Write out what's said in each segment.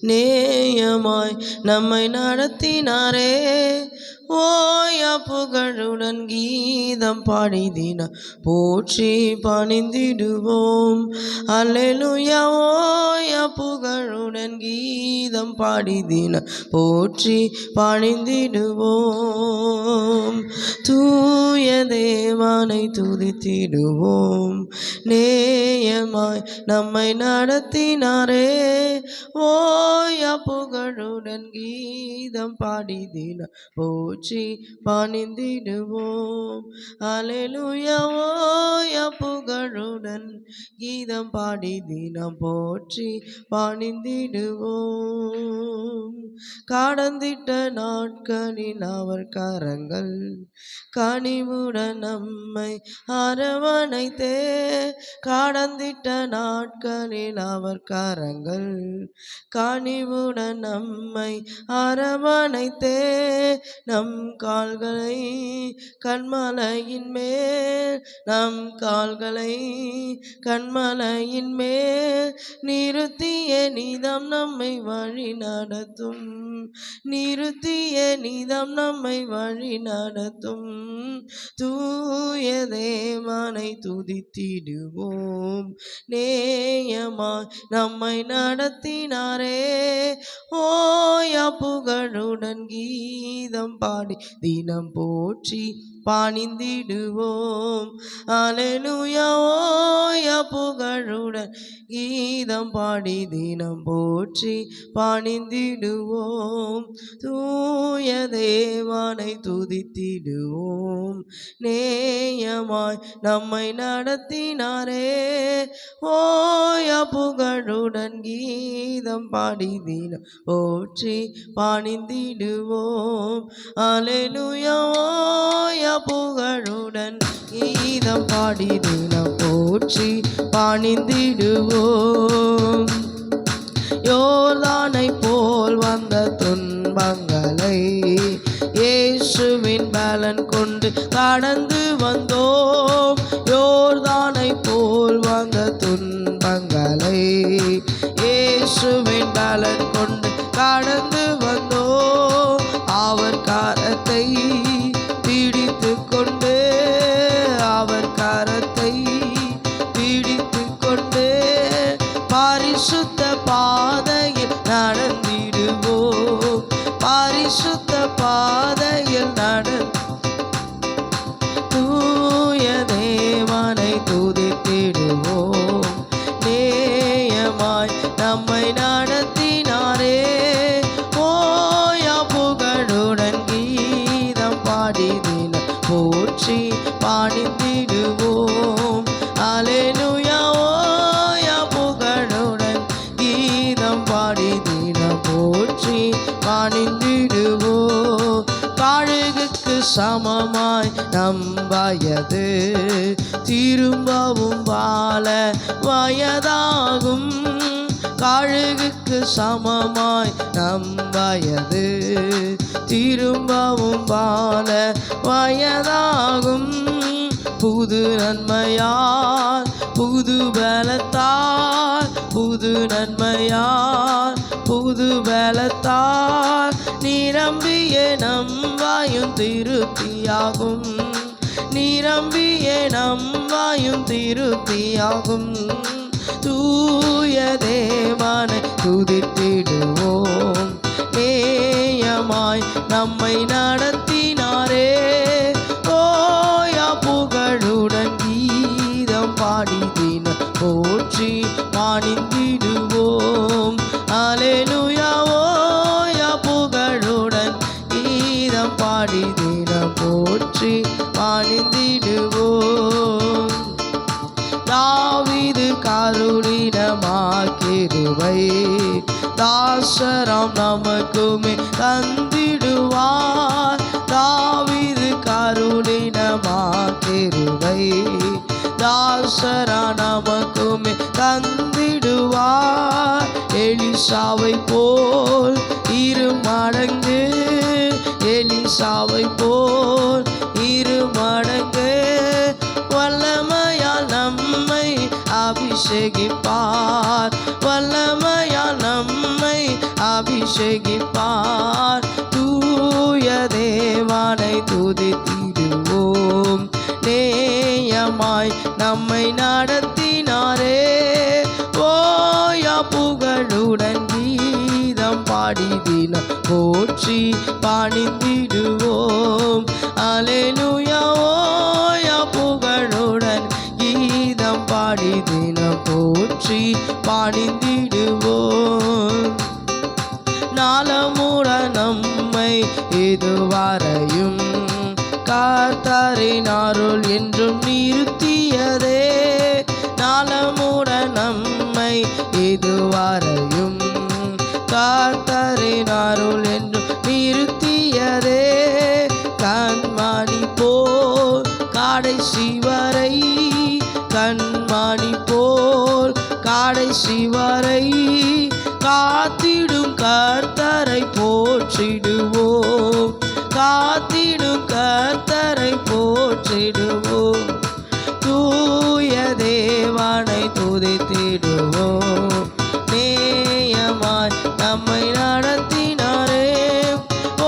நேயமாய் நம்மை நடத்தினாரே. ஓயா புகழுடன் கீதம் பாடிதின போற்றி பணிந்திடுவோம். அல்லேலூயா. ஓயா புகழுடன் கீதம் பாடிதின போற்றி பணிந்திடுவோம். தூய தேவனை துதித்திடுவோம். நேயமாய் நம்மை நடத்தினாரே. ஓயா புகழுடன் கீதம் பாடிதின போற்றி பணிந்திடுவோம். அல்லேலூயா. ஓயா புகழுடன் கீதம் பாடிதின போற்றி பணிந்திடுவோம். கடந்திட்ட நாட்களில் அவர் கரங்கள் கனிவுடன் நம்மை அரவணைத்தே. கடந்திட்ட நாட்களில் அவர் கரங்கள் கனிவுடன் நம்மை அரவணைத்தே. நம் கால்களை கண்மலையின் மேல், நம் கால்களை கண்மலையின் மேல் நிறுத்திய நிதம் நம்மை வழி நடத்தும். நிறுத்திய நிதம் நம்மை வழி நடத்தும். தூய தேவனை துதித்திடுவோம். நேயமாய் நம்மை நடத்தினாரே. ஓயா புகழுடன் கீதம் பாடி தினம் போற்றி பணிந்திடுவோம். அல்லேலூயா. ஓயா புகழுடன் கீதம் பாடி தினம் போற்றி பணிந்திடுவோம். தூய தேவனை துதித்திடுவோம். நேயமாய் நம்மை நடத்தினாரே. ஓயா புகழுடன் கீதம் பாடி தினம் போற்றி பணிந்திடுவோம். அல்லேலூயா. ஓயா புகழுடன் கீதம் பாடி தினம் போற்றி பணிந்திடுவோம். யோர்தானை போல் வந்த துன்பங்களை இயேசுவின் பலன் கொண்டு கடந்து வந்தோம். யோர்தானை போல் வந்த துன்பங்களை இயேசுவின் பலன் கொண்டு கடந்து வந்தோம். அவர் கரத்தை பிடித்து கொண்டு, அவர் கரத்தை பிடித்து கொண்டு பரிசுத்த பாதையில் நடந்திடுவோம். பரிசுத்த பாதையில் தூய தேவனை துதித்திடுவோம். நேயமாய் நம்மை நடத்தினாரே. ஓயா புகழுடன் கீதம் பாடி தினம் போற்றி பணிந்திடுவோம். அல்லேலூயா. ஓயா புகழுடன் கீதம் பாடி தினம் போற்றி பணிந்திடுவோம். கழுகுக்கு சமமாய் நம் வயது திரும்பவும் வாழ வயதாகும். கழுகுக்கு சமமாய் நம் வயது திரும்பவும் வாழ வயதாகும். புது நன்மையால் புது பலத்தால், புது நன்மையால் புது பலத்தால் நிரம்பிய நம் வாயும் திருப்தியாகும். நிரம்பிய நம் வாயும் திருப்தியாகும். தூய தேவனை துதித்திடுவோம். நேயமாய் நம்மை நடத்தினாரே. ஓயா புகழுடன் கீதம் பாடி தினம் போற்றி பணிந்திடுவோம். அல்லேலூயா. ஓயா புகழுடன் கீதம் பாடி தினம் போற்றி பணிந்திடுவோம். தாவீது கருணினமாக்கிருவை தாசராம் நமக்குமே தந்திடுவார். தாவீது கருணினமாக்கிருவை தாசரா நமக்குமே தந்திடுவார். எலிசாவை போல் இரு மடங்கு, எலிசாவை போல் இரு மடங்கு வல்லமையால் நம்மை அபிஷேகிப்பார். வல்லமையால் நம்மை அபிஷேகிப்பார். தூய தேவனை துதித்திடுவோம். நேயமாய் நம்மை நடத்தினாரே. ஓயா புகழுடன் கீதம் பாடி தினம் போற்றி பணிந்திடுவோம். அல்லேலூயா. ஓயா புகழுடன் கீதம் பாடி தினம் போற்றி பணிந்திடுவோம். நாளமுடன் நம்மை இதுவரையும் கர்த்தரின் அருள் என்றும் நிறுத்தியதே. நாளமுடன் நம்மை இதுவரையும் கர்த்தரின் அருள் என்றும் நிறுத்தியதே. கண்மணி போல் கடைசி வரை, கண்மணி போல் கடைசி வரை காத்திடும் கர்த்தரை போற்றிடுவோம். காத்திடும் கர்த்தரை போற்றிடுவோம். தூய தேவனை துதித்திடுவோம். நேயமாய் நம்மை நடத்தினாரே.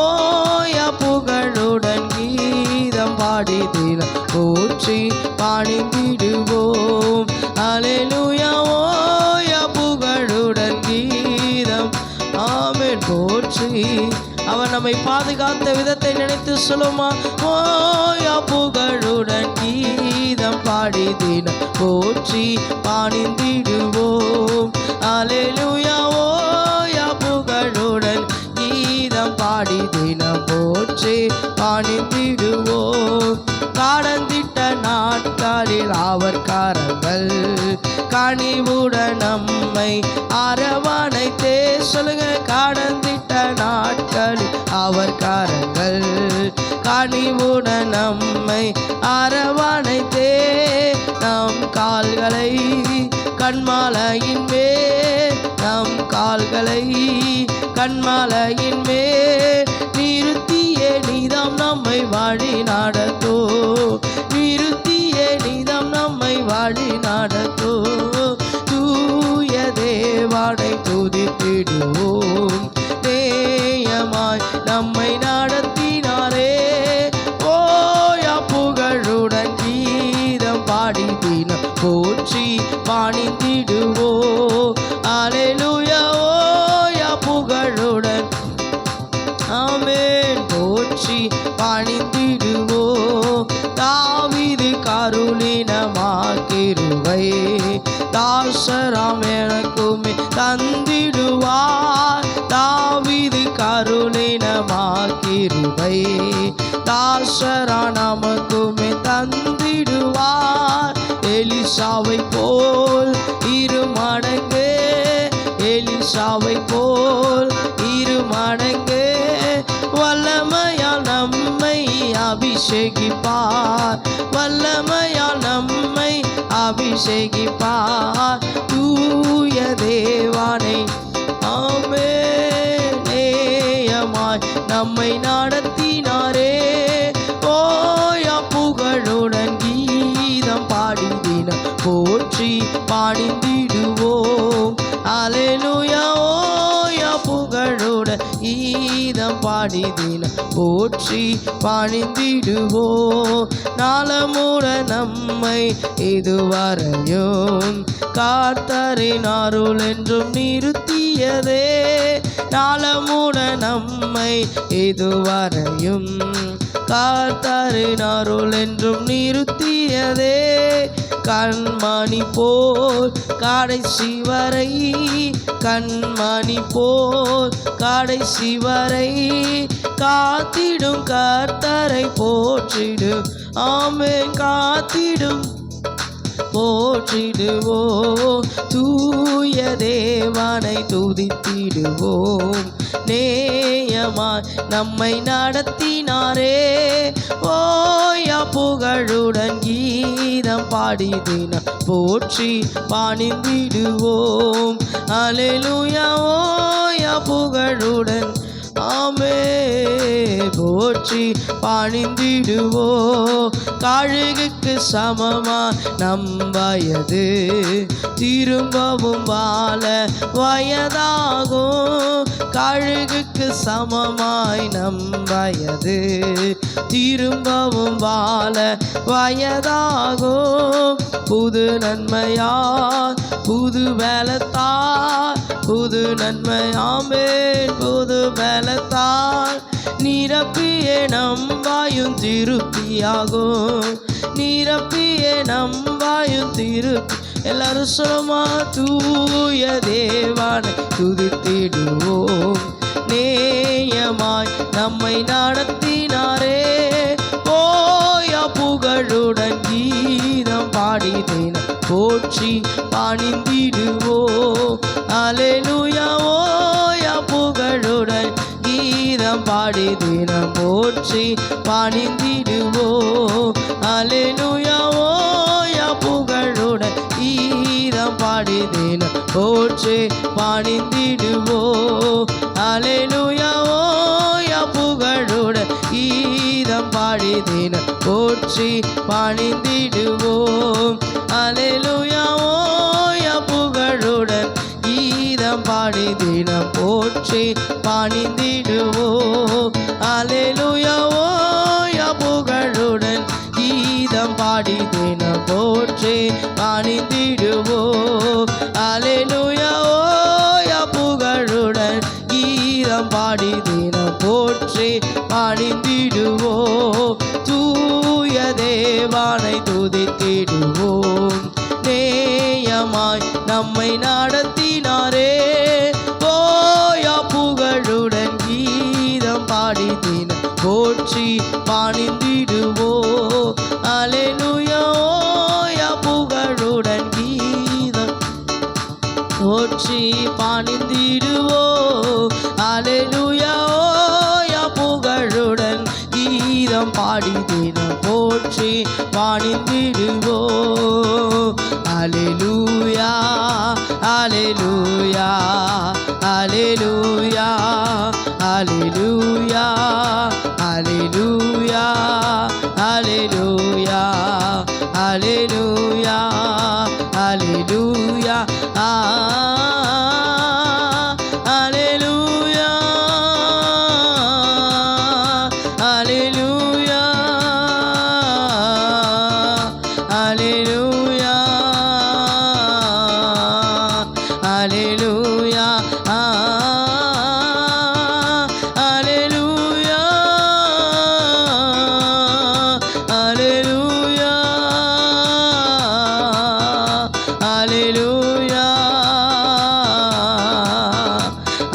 ஓயா புகழுடன் கீதம் பாடி தினம் போற்றி பணிந்திடுவோம். அல்லேலூயா. ஓயா புகழுடன் கீதம் ஆமென் போற்றி. அவர் நம்மை பாதுகாத்த விதத்தை நினைத்து சொல்லுமா. ஓயா புகழுடன் கீதம் பாடி தினம் போற்றி பணிந்திடுவோம். அல்லேலூயா. ஓயா புகழுடன் கீதம் பாடி தினம் போற்றி பணிந்திடுவோம். கடந்திட்ட நாட்களில் அவர் கரங்கள் கனிவுடன் நம்மை அரவணைத்தே. சொல்லுங்க. கடந்திட்ட நாட்களில் அவர் கரங்கள் கனிவுடன் நம்மை அரவணைத்தே. நம் கால்களை கண்மாலையின் மேல், நம் கால்களை கண்மாலையின் மேல் நிறுத்தியே நீதாம் நம்மை வழி நடத்தோ. நிறுத்தியே நீதாம் நம்மை வழி நடத்தோ. தூய தேவனை துதித்திடுவோம். நேயமாய் நம்மை நடத்தினாரே. ஓயா புகழுடன் கீதம் பாடி தினம் போற்றி பணிந்திடுவோம். அல்லேலூயா. ஓயா புகழுடன் ஆமென் போற்றி பணிந்திடுவோம். தாவீது கருளினமாக்கிருவை தாசராம் எனக்குமே தந்திடுவார். தாவீது கருளினமாக்கிருவை தாசரா நமக்குமே தந்திடுவார். எலிசாவை போல் இரு மடங்கு, எலிசாவை போல் இரு மடங்கு வல்லமையால் நம்மை அபிஷேகிப்பார். வல்லமையால் நம்மை அபிஷேகிப்பார். தூய தேவனை ஆமென் நேயமாய் நம்மை நடத்தினாரே. ஓயா புகழுடன் கீதம் பாடி தினம் போற்றி பணிந்திடுவோம். அல்லேலூயா. ஓயா புகழுடன் கீதம் பாடி தினம் போற்றி பணிந்திடுவோம். நாளமுடன் நம்மை இதுவரையும் கர்த்தரின் அருள் என்றும் நிறுத்தியதே. நாளமுடன் நம்மை இதுவரையும் கர்த்தரின் அருள் என்றும் நிறுத்தியதே. கண்மணி போல் கடைசி வரை, கண்மணி போல் கடைசி வரை காத்திடும் கர்த்தரை போற்றிடு. ஆமென். காத்திடும் போற்றிடுவோம். தூய தேவனை துதித்திடுவோம். நேயமாய் நம்மை நடத்தினாரே. ஓயா புகழுடன் கீதம் பாடி தினம் போற்றி பணிந்திடுவோம். அல்லேலூயா. ஓயா புகழுடன் ஆமென் போற்றி பணிந்திடுவோம். கழுகுக்கு சமமா நம் வயது திரும்பவும் வாழ வயதாகும். கழுகுக்கு சமமாய் நம் வயது திரும்பவும் வாழ வயதாகும். புது நன்மையால் புது பலத்தால் புது நன்மையாமேன் புது பலத்தால் நிரப்பியே நம் வாயும் திருப்தியாகும். நிரப்பியே நம் வாயும் திருப்தி. எல்லாரும் சொல்லுமா, தூய தேவனை துதித்திடுவோம். நேயமாய் நம்மை நடத்தினாரே, ஓயா புகழுடன் கீதம் பாடி தினம் போற்றி பணிந்திடுவோம். அல்லேலூயா, ஓயா புகழுடன் கீதம் பாடி தினம் போற்றி பணிந்திடுவோம். அல்லேலூயா, ஓயா புகழுடன் கீதம் பாடி தினம் போற்றி பணிந்திடுவோம். அல்லேலூயா, ஓயா புகழுடன் கீதம் பாடி தினம் போற்றி பணிந்திடுவோம். அல்லேலூயா, ஓயா புகழுடன் கீதம் பாடி தினம் போற்றி பணிந்திடுவோம். அல்லேலூயா, ஓயா புகழுடன் கீதம் பாடி தினம் போற்றி பணிந்திடுவோம். அல்லேலூயா, ஓயா புகழுடன் கீதம் பாடி தினம் போற்றி பணிந்திடுவோம். தூய தேவனை துதித்திடுவோம். நேயமாய் நம்மை நடத்தினாரே, ஓயா புகழுடன் கீதம் பாடி தினம் போற்றி பணிந்திடுவோம். அல்லேலூயா, ஓயா புகழுடன் கீதம் போற்றி பணிந்திடுவோம். அல்லேலூயா, ஓயா புகழுடன் கீதம் பாடி தினம் போற்றி பணிந்திடுவோம். அல்லேலூயா, அல்லேலூயா, அல்லேலூயா, அல்லேலூயா, அல்லேலூயா, அல்லேலூயா, அல்லேலூயா, அல்லேலூயா, அல்லேலூயா, அல்லேலூயா, அல்லேலூயா, அல்லேலூயா, அல்லேலூயா, அல்லேலூயா, அல்லேலூயா,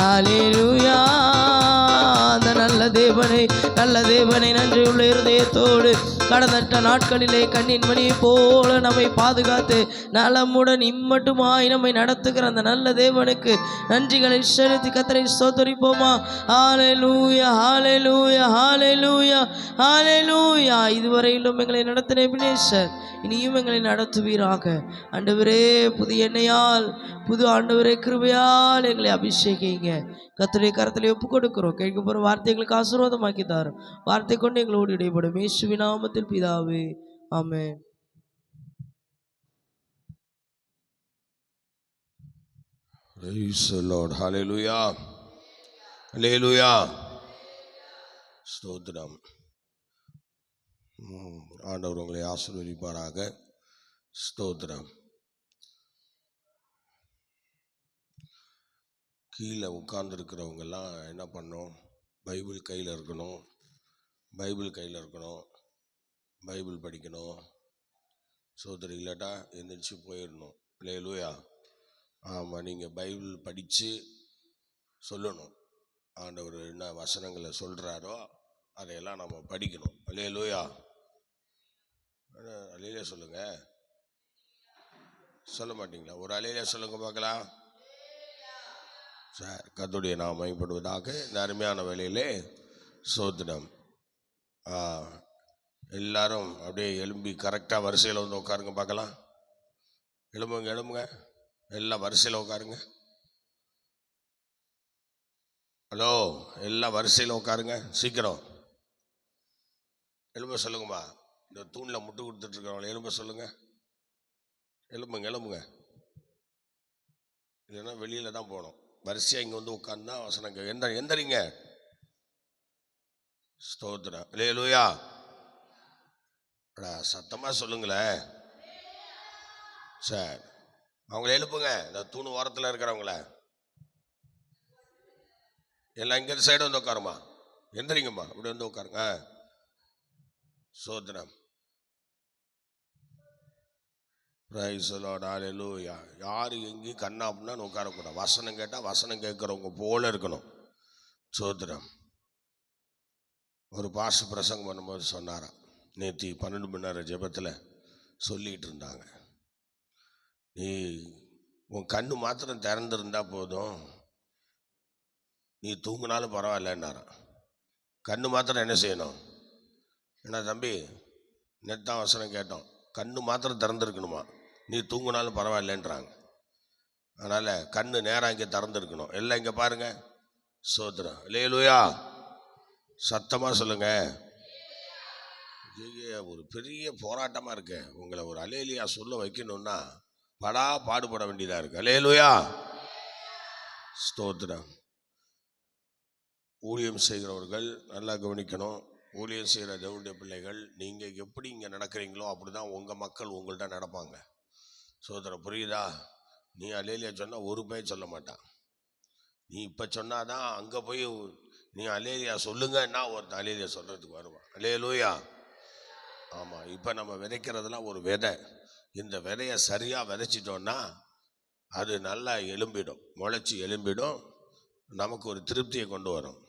அல்லேலூயா. அந்த நல்ல தேவனை நன்றியுள்ள இருதயத்தோடு கடந்த நாட்களிலே கண்ணின் மணியை போல நம்மை பாதுகாத்து நலமுடன் இம்மட்டுமாய் நம்மை நடத்துகிற அந்த நல்ல தேவனுக்கு நன்றிகளை செலுத்தி கர்த்தரை ஸ்தோத்திரிப்போமா. ஹல்லேலூயா, ஹல்லேலூயா, ஹல்லேலூயா, ஹல்லேலூயா. இதுவரையிலும் எங்களை நடத்தின எபினேசர் இனியும் எங்களை நடத்துவீராக. ஆண்டவரே, புதிய எண்ணெயால் புது ஆண்டவரே கிருபையால் எங்களை அபிஷேகிங்க. கர்த்தருடைய கரத்திலே ஒப்பு கொடுக்கிறோம். கேட்க போகிற வார்த்தைகளுக்கு ஆசீர்வாதமாக்கி தாரும். வார்த்தை கொண்டு எங்களோடு இடைப்படும் இயேசுவின் நாமத்தில் பிதாவே, ஆமென். Praise the Lord. Hallelujah. Hallelujah. ஸ்தோத்திரம். ஆண்டவர் உங்களை ஆசீர்வதிப்பாராக. ஸ்தோத்திரம். கீழே உட்கார்ந்துருக்கிறவங்கெல்லாம் என்ன பண்ணணும்? பைபிள் கையில் இருக்கணும். பைபிள் படிக்கணும். ஸ்தோத்திரம். இல்லாட்டா எந்திரிச்சு போயிடணும். ஹல்லேலூயா. ஆமாம், நீங்கள் பைபிள் படித்து சொல்லணும். ஆண்டவர் என்ன வசனங்களை சொல்கிறாரோ அதையெல்லாம் நம்ம படிக்கணும். ஹல்லேலூயா. அல்லேலூயா சொல்லுங்கள். சொல்ல மாட்டீங்களா? ஒரு அல்லேலூயா சொல்லுங்க பார்க்கலாம். சார், கர்த்தருடைய நாமம் மகிமைப்படுவதாக. இந்த அருமையான வேளையிலே ஸ்தோத்திரம். எல்லாரும் அப்படியே எழும்பி கரெக்டாக வரிசையில் வந்து உட்காருங்க பார்க்கலாம். எழும்புங்க. எல்லாம் வரிசையில் உட்காருங்க. ஹலோ, எல்லாம் வரிசையில் உட்காருங்க. சீக்கிரம் எழும்ப சொல்லுங்கம்மா. இந்த தூணில் முட்டு கொடுத்துட்ருக்கிறவங்கள எழும்ப சொல்லுங்க. எழும்புங்க. இல்லைன்னா வெளியில் தான் போகணும். வரிசையா இங்க வந்து உட்கார்ந்தா வசனம் எந்தரிங்க. ஸ்தோத்திரம். அல்லேலூயா. சத்தமா சொல்லுங்களேன். சரி, அவங்கள எழுப்புங்க. இந்த தூணு ஓரத்தில் இருக்கிறவங்கள எல்லாம் இங்க சைடு வந்து உட்காருமா. எந்திரிங்கம்மா, இப்படி வந்து உட்காருங்க. ஸ்தோத்திரம். Praise the Lord. ஹல்லேலூயா. யாரு எங்கேயும் கண்ணா அப்படின்னா உட்காரக்கூடாது. வசனம் கேட்டால் வசனம் கேட்குறவங்க போல இருக்கணும். ஸ்தோத்திரம். ஒரு பாஸ்டர் பிரசங்கம் பண்ணும்போது சொன்னாராம், நேற்று 12 மணி நேரம் ஜெபத்தில் சொல்லிகிட்டு இருந்தாங்க, நீ உன் கண்ணு மாத்திரம் திறந்துருந்தா போதும், நீ தூங்கினாலும் பரவாயில்லன்னாராம். கண்ணு மாத்திரம் என்ன செய்யணும்? என்ன தம்பி, நேற்று தான் வசனம் கேட்டோம், கண்ணு மாத்திரம் திறந்துருக்கணுமா, நீ தூங்கினாலும் பரவாயில்லன்றாங்க. அதனால் கண்ணு நேராக இங்கே திறந்துருக்கணும். எல்லாம் இங்கே பாருங்க. ஸ்தோத்திரம். அல்லேலூயா. சத்தமாக சொல்லுங்க. ஒரு பெரிய போராட்டமாக இருக்கு. உங்களை ஒரு அல்லேலூயா சொல்ல வைக்கணும்னா பாடுபட வேண்டியதாக இருக்கு. அல்லேலூயா. ஸ்தோத்திரம். ஊழியம் செய்கிறவர்கள் நல்லா கவனிக்கணும். ஊழியம் செய்கிற தேவனுடைய பிள்ளைகள், நீங்கள் எப்படி இங்கே நடக்கிறீங்களோ அப்படி தான் உங்கள் மக்கள் உங்கள்கிட்ட நடப்பாங்க. ஸ்தோத்திரம். புரியுதா? நீ அல்லேலூயா சொன்னால் ஒரு பையன் சொல்ல மாட்டான். நீ இப்போ சொன்னாதான் அங்கே போய் நீ அல்லேலூயா சொல்லுங்கன்னா ஒருத்தன் அல்லேலூயா சொல்கிறதுக்கு வருவான். அல்லேலூயா. ஆமாம். இப்போ நம்ம விதைக்கிறதுலாம் ஒரு விதை. இந்த விதையை சரியாக விதைச்சிட்டோன்னா அது நல்லா எலும்பிடும், முளைச்சி எலும்பிடும், நமக்கு ஒரு திருப்தியை கொண்டு வரும்.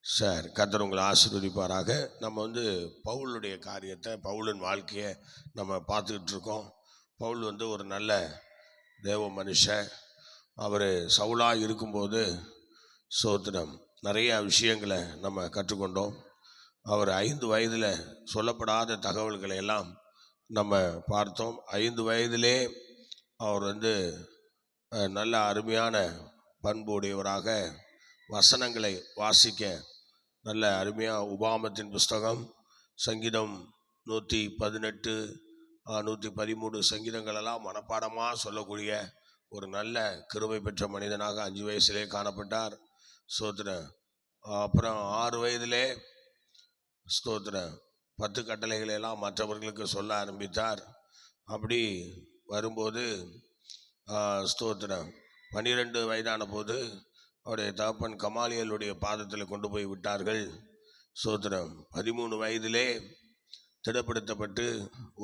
சார், கர்த்தர் உங்களை ஆசீர்வதிப்பாராக. நம்ம பவுலுடைய காரியத்தை, பவுலின் வாழ்க்கையை நம்ம பார்த்துக்கிட்டு இருக்கோம். பவுல் ஒரு நல்ல தேவ மனுஷன். அவர் சவுலாக இருக்கும்போது ஸ்தோத்திரம் நிறைய விஷயங்களை நம்ம கற்றுக்கொண்டோம். அவர் 5 வயதில் சொல்லப்படாத தகவல்களை எல்லாம் நம்ம பார்த்தோம். 5 வயதிலே அவர் நல்ல அருமையான பண்புடையவராக வசனங்களை வாசிக்க நல்ல அருமையாக உபாகமத்தின் புஸ்தகம், சங்கீதம் 118, 113 சங்கீதங்களெல்லாம் மனப்பாடமாக சொல்லக்கூடிய ஒரு நல்ல கிருபை பெற்ற மனிதனாக 5 வயசிலே காணப்பட்டார். ஸ்தோத்திரம். அப்புறம் 6 வயதிலே ஸ்தோத்திரம் 10 கட்டளைகளை எல்லாம் மற்றவர்களுக்கு சொல்ல ஆரம்பித்தார். அப்படி வரும்போது ஸ்தோத்திரம் 12 வயதான போது அவருடைய தகப்பன் கமாலியலுடைய பாதத்தில் கொண்டு போய் விட்டார்கள். ஸ்தோத்திரம். 13 வயதிலே திடப்படுத்தப்பட்டு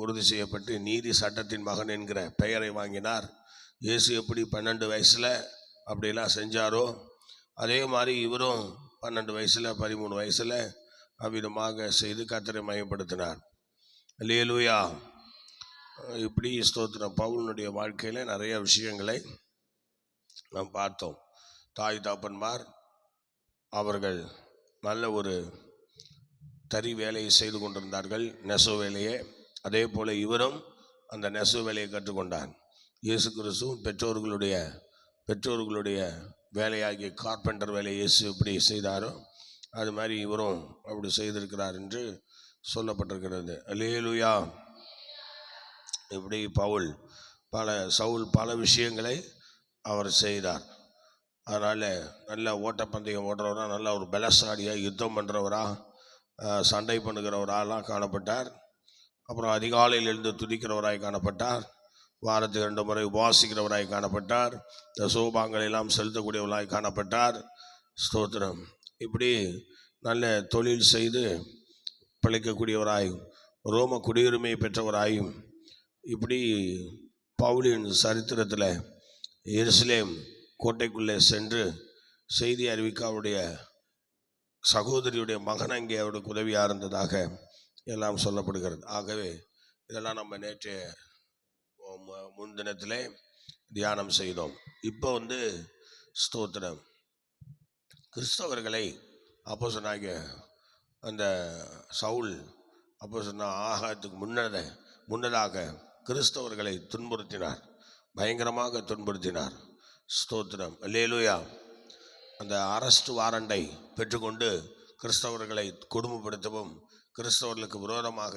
உறுதி செய்யப்பட்டு நீதி சட்டத்தின் மகன் என்கிற பெயரை வாங்கினார். இயேசு எப்படி 12 வயசில் அப்படிலாம் செஞ்சாரோ அதே மாதிரி இவரும் 12 வயசில் 13 வயசில் அவ்விதமாக செய்து கர்த்தரை மையப்படுத்தினார். அல்லேலூயா. இப்படி ஸ்தோத்திரம். பவுலினுடைய வாழ்க்கையில் நிறைய விஷயங்களை நாம் பார்த்தோம். தாய் தாப்பன்மார் அவர்கள் நல்ல ஒரு தறி வேலையை செய்து கொண்டிருந்தார்கள், நெசவு வேலையை. அதே போல் இவரும் அந்த நெசவு வேலையை கற்றுக்கொண்டார். இயேசு கிறிஸ்துவும் பெற்றோர்களுடைய வேலையாகிய கார்பெண்டர் வேலையை இயேசு எப்படி செய்தாரோ அது மாதிரி இவரும் அப்படி செய்திருக்கிறார் என்று சொல்லப்பட்டிருக்கிறது. அல்லேலூயா. இப்படி சவுல் பல விஷயங்களை அவர் செய்தார். அதனால் நல்ல ஓட்டப்பந்தயம் ஓடுறவராக, நல்ல ஒரு பலசாலியாக, யுத்தம் பண்ணுறவராக, சண்டை பண்ணுகிறவராலாம் காணப்பட்டார். அப்புறம் அதிகாலையில் எழுந்து துதிக்கிறவராய் காணப்பட்டார். வாரத்துக்கு 2 முறை உபாசிக்கிறவராய் காணப்பட்டார். இந்த சோபாங்களை எல்லாம் செலுத்தக்கூடியவராய் காணப்பட்டார். ஸ்தோத்திரம். இப்படி நல்ல தொழில் செய்து பிழைக்கக்கூடியவராயும் ரோம குடியுரிமை பெற்றவராயும் இப்படி பவுலின் சரித்திரத்தில் எருசலேம் கோட்டைக்குள்ளே சென்று செய்தி அறிவிக்க அவருடைய சகோதரியுடைய மகன் அங்கே அவருக்கு உதவியாக இருந்ததாக எல்லாம் சொல்லப்படுகிறது. ஆகவே இதெல்லாம் நம்ம நேற்று முன்தினத்திலே தியானம் செய்தோம். இப்போ ஸ்தோத்திரம் கிறிஸ்தவர்களை அப்போஸ்தலனாகிய அந்த சவுல் ஆகாததுக்கு முன்னதாக கிறிஸ்தவர்களை துன்புறுத்தினார், பயங்கரமாக துன்புறுத்தினார். ஸ்தோத்திரம். அல்லேலூயா. அந்த அரெஸ்ட் வாரண்டை பெற்றுக்கொண்டு கிறிஸ்தவர்களை கொடுமைப்படுத்தவும் கிறிஸ்தவர்களுக்கு விரோதமாக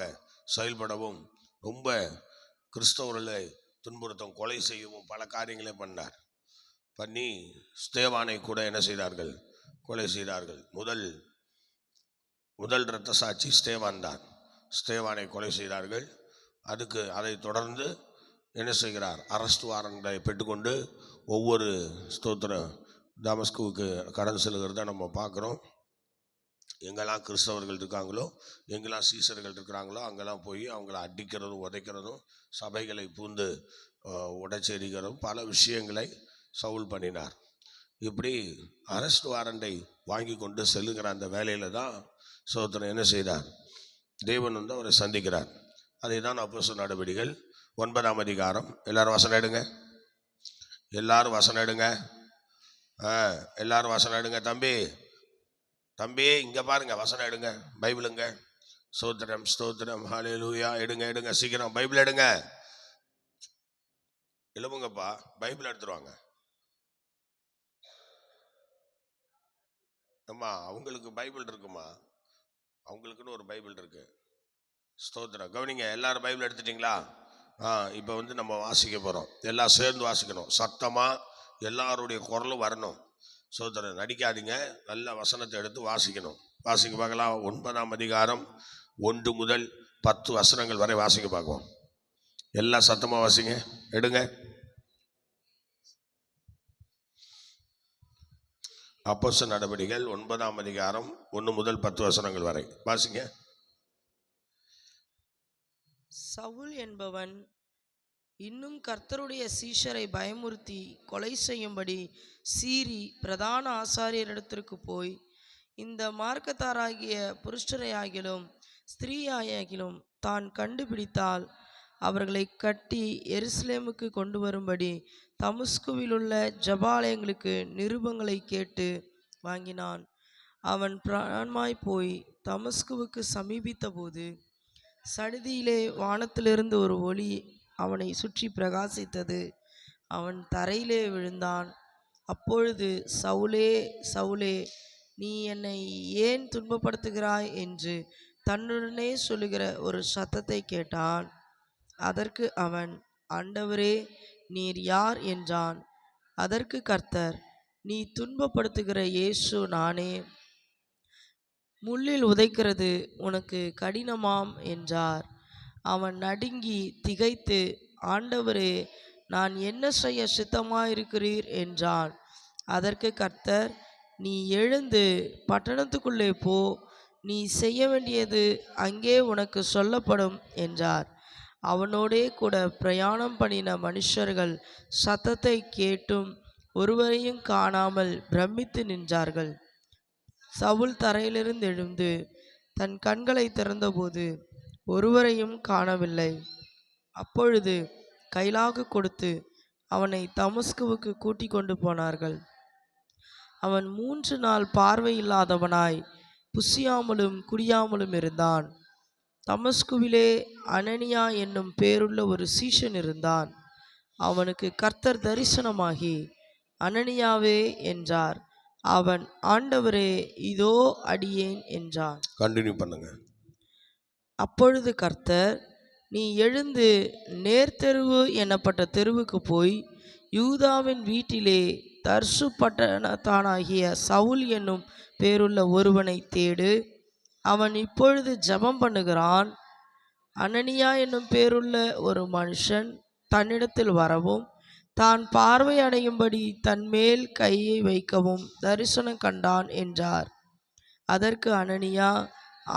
செயல்படவும் ரொம்ப கிறிஸ்தவர்களை துன்புறுத்தவும் கொலை செய்யவும் பல காரியங்களை பண்ணார். பண்ணி ஸ்தேவானை கூட என்ன செய்தார்கள்? கொலை செய்தார்கள். முதல் இரத்த சாட்சி ஸ்தேவான் தான். ஸ்தேவானை கொலை செய்தார்கள். அதை தொடர்ந்து என்ன செய்கிறார்? அரெஸ்ட் வாரண்ட்களை பெற்றுக்கொண்டு ஒவ்வொரு தமஸ்குவுக்கு கடந்து செல்கிறத நம்ம பார்க்குறோம். எங்கெல்லாம் கிறிஸ்தவர்கள் இருக்காங்களோ, எங்கெல்லாம் சீசர்கள் இருக்கிறாங்களோ, அங்கெல்லாம் போய் அவங்கள அடிக்கிறதும் உதைக்கிறதும் சபைகளை பூந்து உடைச்செறிகிறதும் பல விஷயங்களை சவுல் பண்ணினார். இப்படி அரெஸ்ட் வாரண்டை வாங்கி கொண்டு செல்லுகிற அந்த வேலையில தான் சோதரன் என்ன செய்தார்? தேவன் வந்து அவரை சந்திக்கிறார். அதை தான் அப்போஸ்தலர் நடவடிக்கைகள் 9ஆம் அதிகாரம். எல்லாரும் வசனம் எடுங்க. எல்லாரும் வசனம் எடுங்க. எல்லாரும் வசனம் எடுங்க. தம்பி இங்க பாருங்க, வசனம் எடுங்க, பைபிளுங்க. ஸ்தோத்திரம் ஸ்தோத்திரம் ஹல்லேலூயா. எடுங்க சீக்கிரம் பைபிள் எடுங்க. எழுப்புங்கப்பா, பைபிள் எடுத்துருவாங்க. அம்மா அவங்களுக்கு பைபிள் இருக்குமா? அவங்களுக்குன்னு ஒரு பைபிள் இருக்கு. ஸ்தோத்திரம். கவனிங்க, எல்லாரும் பைபிள் எடுத்துட்டீங்களா? இப்போ வந்து நம்ம வாசிக்க போகிறோம். எல்லாம் சேர்ந்து வாசிக்கணும். சத்தமாக எல்லாருடைய குரலும் வரணும். ஸ்தோத்திரம். நடிக்காதீங்க, நல்ல வசனத்தை எடுத்து வாசிக்கணும். வாசிக்க பார்க்கலாம். 9ஆம் அதிகாரம் 1 முதல் 10 வசனங்கள் வரை வாசிக்க பார்ப்போம். எல்லாம் சத்தமாக வாசிங்க. எடுங்க. அப்போஸ்தலர் நடவடிக்கைகள் 9ஆம் அதிகாரம் 1 முதல் 10 வசனங்கள் வரை வாசிங்க. சவுல் என்பவன் இன்னும் கர்த்தருடைய சீஷரை பயமுறுத்தி கொலை செய்யும்படி சீறி பிரதான ஆசாரியரிடத்திற்கு போய், இந்த மார்க்கத்தாராகிய புருஷரையாகிலும் ஸ்திரீயாகிலும் தான் கண்டுபிடித்தால் அவர்களை கட்டி எருசலேமுக்கு கொண்டு வரும்படி தமஸ்குவிலுள்ள ஜபாலயங்களுக்கு நிருபங்களை கேட்டு வாங்கினான். அவன் பிராணமாய் போய் தமஸ்குவுக்கு சமீபித்த போது சடிதியிலே வானத்திலிருந்து ஒரு ஒளி அவனை சுற்றி பிரகாசித்தது. அவன் தரையிலே விழுந்தான். அப்பொழுது, சவுலே சவுலே, நீ என்னை ஏன் துன்பப்படுத்துகிறாய் என்று தன்னுடனே சொல்லுகிற ஒரு சத்தத்தை கேட்டான். அதற்கு அவன், ஆண்டவரே, நீர் யார் என்றான். அதற்கு கர்த்தர், நீ துன்பப்படுத்துகிற இயேசு நானே. முள்ளில் உதைக்கிறது உனக்கு கடினமாம் என்றார். அவன் நடுங்கி திகைத்து, ஆண்டவரே, நான் என்ன செய்ய சித்தமாயிருக்கிறீர் என்றான். அதற்கு கர்த்தர், நீ எழுந்து பட்டணத்துக்குள்ளே போ, நீ செய்ய வேண்டியது அங்கே உனக்கு சொல்லப்படும் என்றார். அவனோடே கூட பிரயாணம் பண்ணின மனுஷர்கள் சத்தத்தை கேட்டும் ஒருவரையும் காணாமல் பிரமித்து நின்றார்கள். சவுல் தரையிலிருந்து எழுந்து தன் கண்களை திறந்தபோது ஒருவரையும் காணவில்லை. அப்பொழுது கைலாகு கொடுத்து அவனை தமஸ்குவுக்கு கூட்டிக் கொண்டு போனார்கள். அவன் 3 நாள் பார்வையில்லாதவனாய் புசியாமலும் குடியாமலும் இருந்தான். தமஸ்குவிலே அனனியா என்னும் பேருள்ள ஒரு சீஷன் இருந்தான். அவனுக்கு கர்த்தர் தரிசனமாகி, அனனியாவே என்றார். அவன், ஆண்டவரே, இதோ அடியேன் என்றான். கண்டினியூ பண்ணுங்க. அப்பொழுது கர்த்தர், நீ எழுந்து நேர்த்தெருவு என்னப்பட்ட தெருவுக்கு போய் யூதாவின் வீட்டிலே தர்சு பட்டணத்தானாகிய சவுல் என்னும் பேருள்ள ஒருவனை தேடு. அவன் இப்பொழுது ஜெபம் பண்ணுகிறான். அனனியா என்னும் பேருள்ள ஒரு மனுஷன் தன்னிடத்தில் வரவும் தான் பார்வை அடையும்படி தன்மேல் கையை வைக்கவும் தரிசனம் கண்டான் என்றார். அதற்கு அனனியா,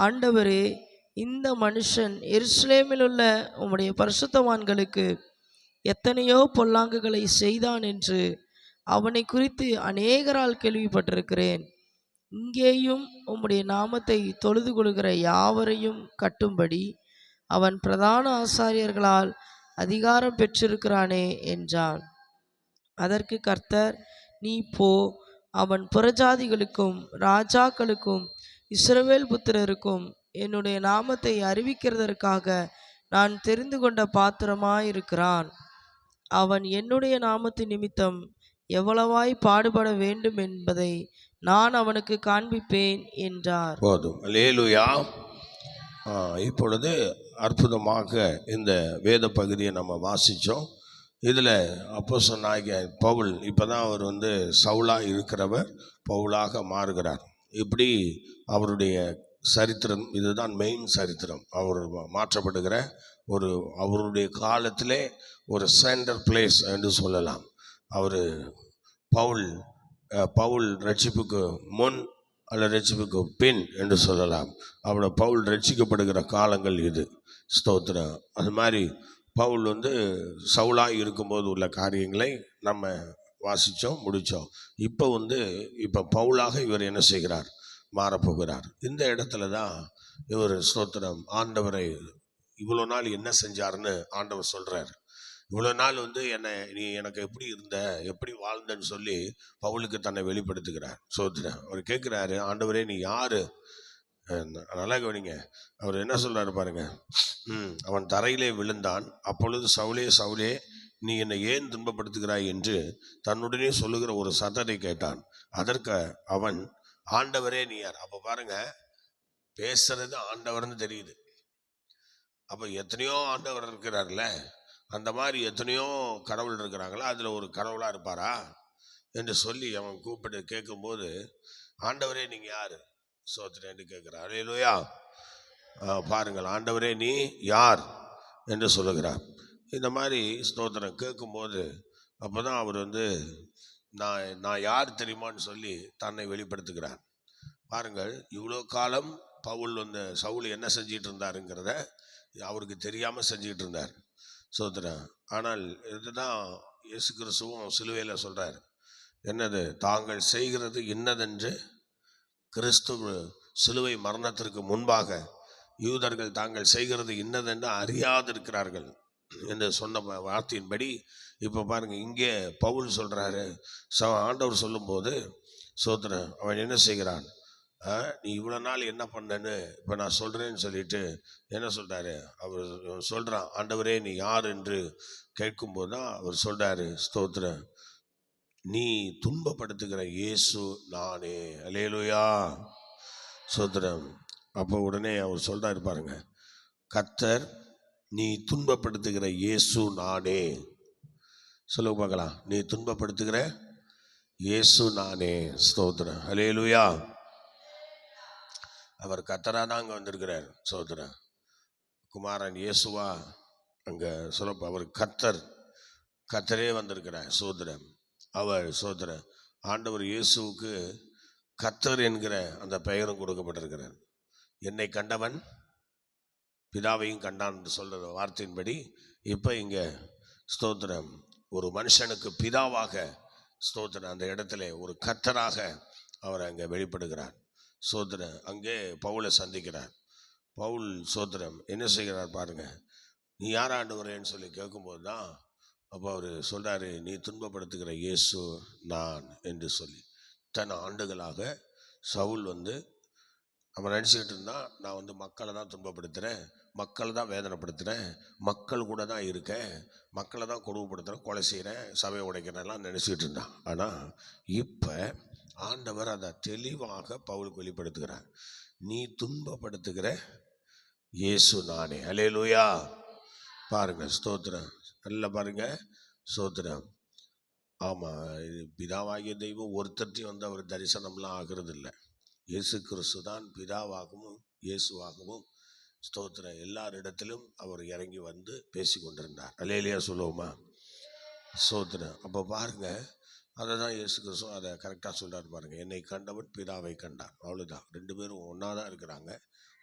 ஆண்டவரே, இந்த மனுஷன் எருசலேமில் உள்ள உம்முடைய பரிசுத்தவான்களுக்கு எத்தனையோ பொல்லாங்குகளை செய்தான் என்று அவனை குறித்து அநேகரால் கேள்விப்பட்டிருக்கிறேன். இங்கேயும் உம்முடைய நாமத்தை தொழுது கொள்கிற யாவரையும் கட்டும்படி அவன் பிரதான ஆசாரியர்களால் அதிகாரம் பெற்றிருக்கிறானே என்றான். அதற்கு கர்த்தர், நீ போ, அவன் புறஜாதிகளுக்கும் ராஜாக்களுக்கும் இஸ்ரவேல் புத்திரருக்கும் என்னுடைய நாமத்தை அறிவிக்கிறதற்காக நான் தெரிந்து கொண்ட பாத்திரமாயிருக்கிறான். அவன் என்னுடைய நாமத்து நிமித்தம் எவ்வளவாய் பாடுபட வேண்டும் என்பதை நான் அவனுக்கு காண்பிப்பேன் என்றார். போதும். அல்லேலூயா. இப்பொழுது அற்புதமாக இந்த வேத பகுதியை நம்ம வாசித்தோம். இதில் அப்போஸ்தலனாகிய பவுல் இப்போ தான் அவர் வந்து சவுலாக இருக்கிறவர் பவுலாக மாறுகிறார். இப்படி அவருடைய சரித்திரம், இதுதான் மெயின் சரித்திரம். அவர் மாற்றப்படுகிற ஒரு அவருடைய காலத்திலே ஒரு சென்டர் பிளேஸ் என்று சொல்லலாம். அவர் பவுல் ரட்சிப்புக்கு முன் அல்ல ரட்சிப்புக்கு பின் என்று சொல்லலாம். அவரோட பவுல் ரட்சிக்கப்படுகிற காலங்கள் இது. ஸ்தோத்திரம். அது மாதிரி பவுல் வந்து சவுலாக இருக்கும்போது உள்ள காரியங்களை நம்ம வாசித்தோம், முடித்தோம். இப்போ பவுலாக இவர் என்ன செய்கிறார்? மாறப்போகிறார். இந்த இடத்துல தான் இவர் ஸ்தோத்திரம் ஆண்டவரை இவ்வளோ நாள் என்ன செஞ்சாருன்னு ஆண்டவர் சொல்கிறார். இவ்வளோ நாள் வந்து நீ எனக்கு எப்படி இருந்த, எப்படி வாழ்ந்தன்னு சொல்லி பவுலுக்கு தன்னை வெளிப்படுத்துகிறார். ஸ்தோத்திரம். அவர் கேட்குறாரு, ஆண்டவரே நீ யாரு? நல்லா கவனிங்க. அவர் என்ன சொல்றாரு பாருங்க. அவன் தரையிலே விழுந்தான். அப்பொழுது சவுலே சவுலே நீ என்னை ஏன் துன்பப்படுத்துகிறாய் என்று தன்னுடனே சொல்லுகிற ஒரு சத்தத்தை கேட்டான். அதற்கு அவன், ஆண்டவரே நீ யார்? அப்போ பாருங்க, பேசுறது ஆண்டவர்னு தெரியுது. அப்போ எத்தனையோ ஆண்டவர் இருக்கிறார்ல, அந்த மாதிரி எத்தனையோ கடவுள் இருக்கிறாங்களா, அதில் ஒரு கடவுளாக இருப்பாரா என்று சொல்லி அவன் கூப்பிட்டு கேட்கும்போது, ஆண்டவரே நீங்கள் யார் சோத்திரம் என்று கேட்கிறார். அல்லேலூயா. பாருங்கள், ஆண்டவரே நீ யார் என்று சொல்லுகிறார். இந்த மாதிரி ஸ்தோத்திரம் கேட்கும்போது அப்போ தான் அவர் வந்து நான் யார் தெரியுமான்னு சொல்லி தன்னை வெளிப்படுத்துகிறார். பாருங்கள், இவ்வளோ காலம் பவுல் வந்து சவுல் என்ன செஞ்சிட்டு இருந்தாருங்கிறத அவருக்கு தெரியாமல் செஞ்சுக்கிட்டு இருந்தார். ஸ்தோத்திரம். ஆனால் இதுதான் இயேசு கிறிஸ்துவும் சிலுவையில் சொல்கிறார். என்னது? தாங்கள் செய்கிறது இன்னதென்று கிறிஸ்து சிலுவை மரணத்திற்கு முன்பாக யூதர்கள் தாங்கள் செய்கிறது இன்னதென்று அறியாதிருக்கிறார்கள் என்று சொன்ன வார்த்தையின்படி இப்போ பாருங்கள், இங்கே பவுல் சொல்கிறாரு. ஆண்டவர் சொல்லும்போது சோத்திரம் அவன் என்ன செய்கிறான்? நீ இவ்வளோ நாள் என்ன பண்ணன்னு இப்போ நான் சொல்கிறேன்னு சொல்லிட்டு என்ன சொல்கிறாரு? அவர் சொல்கிறான், ஆண்டவரே நீ யார் என்று கேட்கும்போது தான் அவர் சொல்கிறாரு, ஸ்தோத்திரம், நீ துன்பப்படுத்துகிற இயேசு நானே. அல்லேலூயா. ஸ்தோத்திரம். அப்போ உடனே அவர் சொல்கிறாரு பாருங்க, கர்த்தர் நீ துன்பப்படுத்துகிற இயேசு நானே. சொல்ல பார்க்கலாம், நீ துன்பப்படுத்துகிற இயேசு நானே. ஸ்தோத்திரம். அல்லேலூயா. அவர் கர்த்தராக தான் அங்கே வந்திருக்கிறார். ஸ்தோத்திரம். குமாரன் இயேசுவா அங்கே சொல்லப்போ அவர் கர்த்தரே வந்திருக்கிறார். ஸ்தோத்திரம். அவர் ஸ்தோத்திரம். ஆண்டவர் இயேசுவுக்கு கர்த்தர் என்கிற அந்த பெயரும் கொடுக்கப்பட்டிருக்கிறார். என்னை கண்டவன் பிதாவையும் கண்டான் என்று சொல்கிற வார்த்தையின்படி இப்போ இங்கே ஸ்தோத்திரம் ஒரு மனுஷனுக்கு பிதாவாக ஸ்தோத்திரம் அந்த இடத்துல ஒரு கர்த்தராக அவர் அங்கே வெளிப்படுகிறார். ஸ்தோத்திரம். அங்கே பவுலை சந்திக்கிறார். பவுல் ஸ்தோத்திரம் என்ன செய்கிறார் பாருங்க, நீ யார் ஆண்டவரேன்னு சொல்லி கேட்கும்போது தான் அப்போ அவர் சொல்கிறாரு, நீ துன்பப்படுத்துகிற இயேசு நான் என்று சொல்லி. இத்தனை ஆண்டுகளாக சவுல் வந்து அவன் நினச்சிக்கிட்டு இருந்தான், நான் வந்து மக்களை தான் துன்பப்படுத்துகிறேன், மக்களை தான் வேதனைப்படுத்துகிறேன், மக்கள் கூட தான் இருக்கேன், மக்களை தான் கொடுமைப்படுத்துகிறேன், கொலை செய்கிறேன், சபையை உடைக்கிறேன்லாம் நினச்சிக்கிட்டு இருந்தான். ஆனால் இப்போ ஆண்டவர் அதை தெளிவாக பவுலுக்கு வெளிப்படுத்துகிறார். நீ துன்பப்படுத்துகிற இயேசு நானே. அல்லேலூயா. பாருங்க, ஸ்தோத்திரம். நல்லா பாருங்க, ஸ்தோத்திரம். ஆமாம், இது பிதாவாகிய தெய்வம் ஒருத்தர்ட்டையும் வந்து அவர் தரிசனம்லாம் ஆகிறது இல்லை. இயேசு கிறிஸ்து தான் பிதாவாகவும் இயேசுவாகவும் ஸ்தோத்திரம் எல்லாரிடத்திலும் அவர் இறங்கி வந்து பேசி கொண்டிருந்தார். அல்லேலூயா சொல்லுவோமா? ஸ்தோத்திரம். அப்போ பாருங்க, அதை தான் இயேசு கிறிஸ்து அதை கரெக்டாக சொல்கிறார் பாருங்கள், என்னை கண்டவன் பிதாவை கண்டான். அவ்வளோதான். ரெண்டு பேரும் ஒன்றா தான் இருக்கிறாங்க,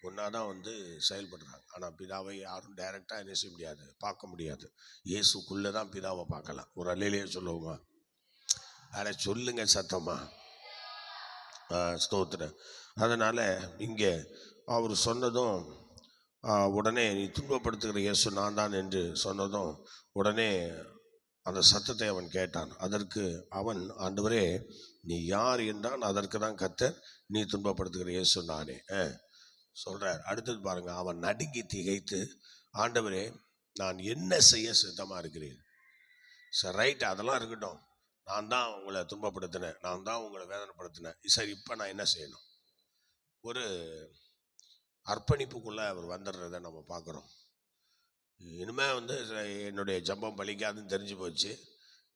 ஒன்றா தான் வந்து செயல்படுறாங்க. ஆனால் பிதாவை யாரும் டைரெக்டாக என்ன செய்ய முடியாது, பார்க்க முடியாது. இயேசுக்குள்ளே தான் பிதாவை பார்க்கலாம். ஒரு அல்லேலூயா சொல்லுவோமா? அதை சொல்லுங்க சத்தமா. ஸ்தோத்திரம். அதனால் இங்கே அவர் சொன்னதும் உடனே நீ துன்பப்படுத்துகிற இயேசு நான் தான் என்று சொன்னதும் உடனே அந்த சத்தத்தை அவன் கேட்டான். அதற்கு அவன், ஆண்டவரே நீ யார் என்றான். அதற்கு தான் கர்த்தர், நீ துன்பப்படுத்துகிற இயேசு நானே சொல்கிறார். அடுத்தது பாருங்க, அவன் நடுங்கி திகைத்து, ஆண்டவரே நான் என்ன செய்ய சித்தமாக இருக்கிறேன். சரி, ரைட், அதெல்லாம் இருக்கட்டும், நான் தான் உங்களை துன்பப்படுத்தினேன், நான் தான் உங்களை வேதனைப்படுத்தினேன், சரி இப்போ நான் என்ன செய்யணும்? ஒரு அர்ப்பணிப்புக்குள்ளே அவர் வந்துடுறத நம்ம பார்க்குறோம். இனிமே வந்து என்னுடைய ஜெபம் பலிக்காதுன்னு தெரிஞ்சு போச்சு,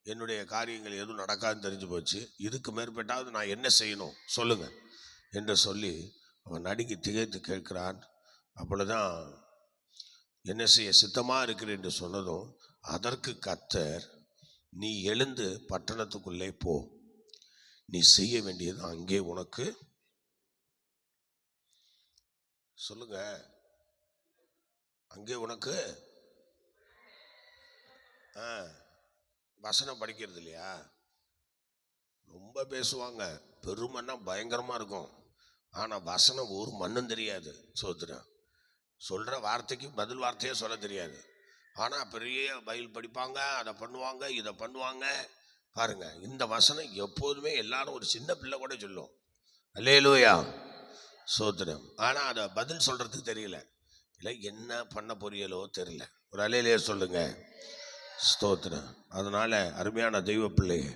என்னுடைய காரியங்கள் எதுவும் நடக்காதுன்னு தெரிஞ்சு போச்சு, இதுக்கு மேற்பட்டாவது நான் என்ன செய்யணும் சொல்லுங்க என்று சொல்லி அவன் நடுங்கி திகைத்து கேட்கிறான். அப்பொழுதுதான் என்ன செய்ய சித்தமா இருக்கிறேன் என்று சொன்னதும், அதற்கு கர்த்தர், நீ எழுந்து பட்டணத்துக்குள்ளே போ, நீ செய்ய வேண்டியது அங்கே உனக்கு சொல்லுங்க, அங்கே உனக்கு வசனம் படிக்கிறது இல்லையா? ரொம்ப பேசுவாங்க, பெருமைன்னா பயங்கரமா இருக்கும், ஆனா வசனம் ஒரு மண்ணும் தெரியாது. சோத்திரம் சொல்ற வார்த்தைக்கு பதில் வார்த்தையே சொல்ல தெரியாது, ஆனா பெரிய பைபிள் படிப்பாங்க, அதை பண்ணுவாங்க, இதை பண்ணுவாங்க. பாருங்க, இந்த வசனம் எப்போதுமே எல்லாரும் ஒரு சின்ன பிள்ளை கூட சொல்லும், அல்லேலூயா சோத்திரம். ஆனா அதை பதில் சொல்றதுக்கு தெரியல, இல்லை என்ன பண்ண போறியலோ தெரியல. ஒரு அல்லேலூயா சொல்லுங்க, ஸ்தோத்திரம். அதனால அருமையான தெய்வ பிள்ளையே,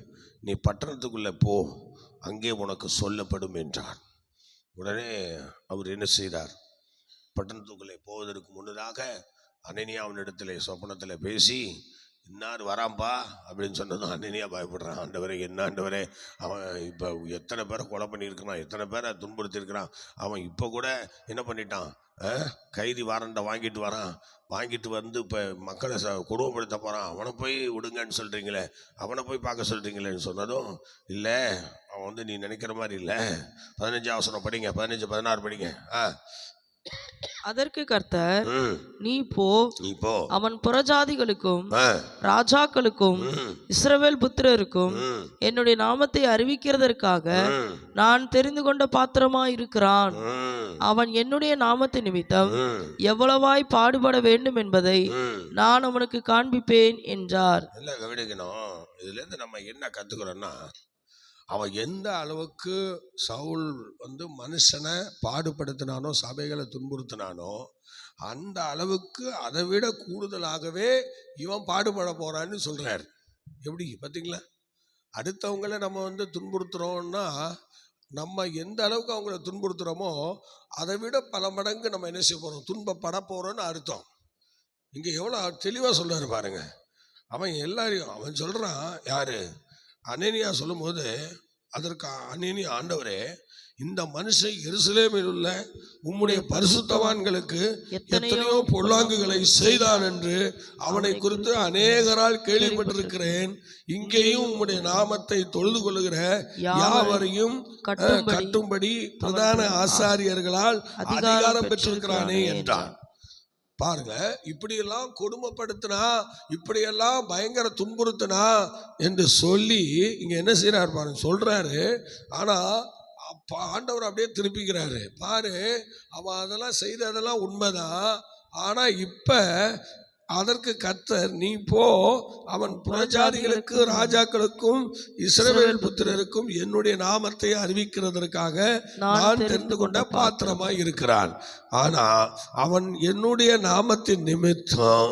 நீ பட்டணத்துக்குள்ளே போ, அங்கே உனக்கு சொல்லப்படும் என்றார். உடனே அவர் என்ன செய்தார்? பட்டணத்துக்குள்ளே போவதற்கு முன்னதாக அனனியாவினிடத்திலே சொப்பனத்தில் பேசி, இன்னார் வராம்பா அப்படின்னு சொன்னதும் அனனியா பயப்படுறான். ஆண்டவரே, என்ன ஆண்டவரே, அவன் இப்போ எத்தனை பேரை கொலை பண்ணியிருக்கிறான், எத்தனை பேரை துன்புறுத்தியிருக்கிறான், அவன் இப்போ கூட என்ன பண்ணிட்டான், கைதி வாரண்டை வாங்கிட்டு வரான், வாங்கிட்டு வந்து இப்போ மக்களை கொடுமைப்படுத்த போகிறான், அவனை போய் விடுங்கன்னு சொல்கிறீங்களே, அவனை போய் பார்க்க சொல்கிறீங்களேன்னு சொன்னதும், இல்லை அவன் வந்து நீ நினைக்கிற மாதிரி இல்லை. 15 வசனம் படிங்க, 15, 16 படிங்க. அதற்கு கர்த்தர், நீ போ, அவன் புறஜாதிகளுக்கும் ராஜாக்களுக்கும் இஸ்ரவேல் புத்திரருக்கும் என்னுடைய நாமத்தை அறிவிக்கிறதற்காக நான் தெரிந்து கொண்ட பாத்திரமாய் இருக்கிறான். அவன் என்னுடைய நாமத்து நிமித்தம் எவ்வளவாய் பாடுபட வேண்டும் என்பதை நான் அவனுக்கு காண்பிப்பேன் என்றார். இதுல இருந்து நம்ம என்ன கத்துக்கிறோம்னா, அவன் எந்த அளவுக்கு சவுல் வந்து மனுஷனை பாடுபடுத்தினானோ, சபைகளை துன்புறுத்தினானோ, அந்த அளவுக்கு அதை விட கூடுதலாகவே இவன் பாடுபட போறான்னு சொல்றாரு. எப்படி பார்த்தீங்களா? அடுத்தவங்களை நம்ம வந்து துன்புறுத்துறோம்னா, நம்ம எந்த அளவுக்கு அவங்கள துன்புறுத்துறோமோ அதை விட பல மடங்கு நம்ம என்ன செய்ய போறோம், துன்பப்பட போறோம்னு அர்த்தம். இங்க எவ்வளவு தெளிவா சொல்றாரு பாருங்க. அவன் எல்லாரையும் அவன் சொல்றான். யாரு? அனனியா சொல்லும் போது, அதற்கு அனனியா, ஆண்டவரே, இந்த மனுஷன் எருசலேமில் உள்ள உம்முடைய பரிசுத்தவான்களுக்கு எத்தனையோ பொல்லாங்குகளை செய்தான் என்று அவனை குறித்து அநேகரால் கேள்விப்பட்டிருக்கிறேன். இங்கேயும் உம்முடைய நாமத்தை தொழுது கொள்ளுகிற யாவரையும் கட்டும்படி பிரதான ஆசாரியர்களால் அதிகாரம் பெற்றிருக்கிறானே என்றான். பாருங்க, இப்படியெல்லாம் கொடுமைப்படுத்தினா, இப்படியெல்லாம் பயங்கர துன்புறுத்தினா என்று சொல்லி இங்க என்ன செய்யறாரு பாருங்க, சொல்றாரு. ஆனா ஆண்டவர் அப்படியே திருப்பிக்கிறாரு. பாரு, அவன் அதெல்லாம் செய்ததெல்லாம் உண்மைதான், ஆனா இப்ப அதற்கு கர்த்தர், நீ போ, அவன் புறஜாதிகளுக்கு ராஜாக்களுக்கும் இஸ்ரவேல் புத்திரருக்கும் என்னுடைய நாமத்தை அறிவிக்கிறதற்காக நான் தெரிந்து கொண்ட பாத்திரமாய் இருக்கிறான். ஆனா அவன் என்னுடைய நாமத்தின் நிமித்தம்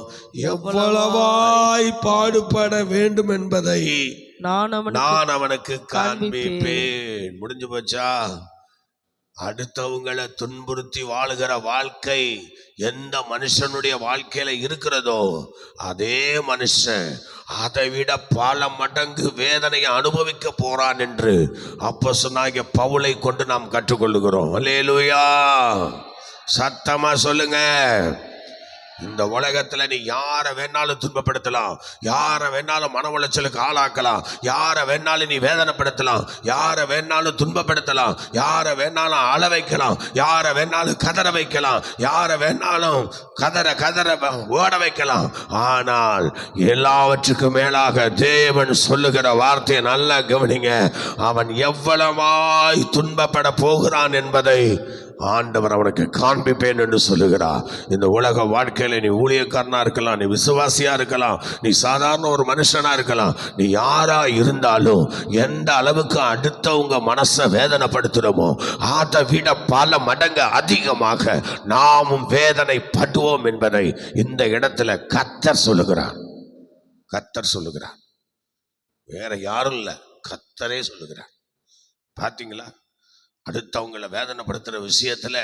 எவ்வளவாய் பாடுபட வேண்டும் என்பதை நான் அவனுக்கு காண்பிப்பேன். முடிஞ்சு போச்சா? அடுத்தவங்களை துன்புறுத்தி வாழுகிற வாழ்க்கை எந்த மனுஷனுடைய வாழ்க்கையில இருக்கிறதோ, அதே மனுஷன் அதை விட பல மடங்கு வேதனையை அனுபவிக்க போறான் என்று அப்போஸ்தலனாகிய பவுலை கொண்டு நாம் கற்றுக்கொள்ளுகிறோம். அல்லேலூயா, சத்தமா சொல்லுங்க. இந்த உலகத்துல நீ யாரை வேணாலும் துன்பப்படுத்தலாம், யாரை வேணாலும் மன உளைச்சலுக்கு ஆளாக்கலாம், யாரை வேணாலும் நீ வேதனைப்படுத்தலாம், யாரை வேணாலும் துன்பப்படுத்தலாம், யாரை வேணாலும் அழ வைக்கலாம், யாரை வேணாலும் கதற வைக்கலாம், யாரை வேணாலும் கதற ஓட வைக்கலாம். ஆனால் எல்லாவற்றுக்கும் மேலாக தேவன் சொல்லுகிற வார்த்தையை நல்லா கவனிங்க. அவன் எவ்வளவாய் துன்பப்பட போகிறான் என்பதை ஆண்டவர் அவனுக்கு காண்பிப்பேன் என்று சொல்லுகிறார். இந்த உலக வாழ்க்கையில நீ ஊழியக்காரனா இருக்கலாம், நீ விசுவாசியா இருக்கலாம், நீ சாதாரண ஒரு மனுஷனா இருக்கலாம், நீ யாரா இருந்தாலும் எந்த அளவுக்கு அடுத்தவங்க மனசை வேதனைப்படுத்துறோமோ அதை விட பல மடங்கு அதிகமாக நாமும் வேதனைப்படுவோம் என்பதை இந்த இடத்துல கர்த்தர் சொல்லுகிறார். கர்த்தர் சொல்லுகிறார், வேற யாரும் இல்லை, கர்த்தரே சொல்லுகிறார். பார்த்தீங்களா? அடுத்தவங்களை வேதனைப்படுத்துற விஷயத்துல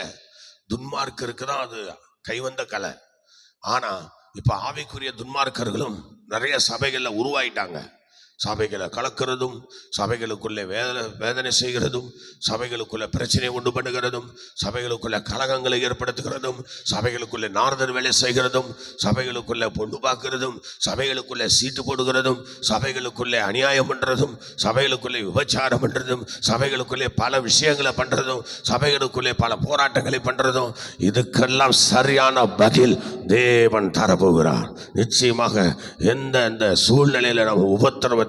துன்மார்க்கு இருக்குதான் அது கைவந்த கலை. ஆனா இப்ப ஆவிக்குரிய துன்மார்க்கர்களும் நிறைய சபைகள்ல உருவாயிட்டாங்க. சபைகளை கலக்கிறதும், சபைகளுக்குள்ளே வேதனை செய்கிறதும், சபைகளுக்குள்ள பிரச்சனை உண்டு பண்ணுகிறதும், சபைகளுக்குள்ள கலகங்களை ஏற்படுத்துகிறதும், சபைகளுக்குள்ளே நாரதர் வேலை செய்கிறதும், சபைகளுக்குள்ள பொண்டு பார்க்கிறதும், சபைகளுக்குள்ளே சீட்டு போடுகிறதும், சபைகளுக்குள்ளே அநியாயம் பண்றதும், சபைகளுக்குள்ளே விபச்சாரம் பண்றதும், சபைகளுக்குள்ளே பல விஷயங்களை பண்றதும், சபைகளுக்குள்ளே பல போராட்டங்களை பண்றதும், இதுக்கெல்லாம் சரியான பதில் தேவன் தரப்போகிறார். நிச்சயமாக எந்த சூழ்நிலையில நம்ம உபத்திரவத்தை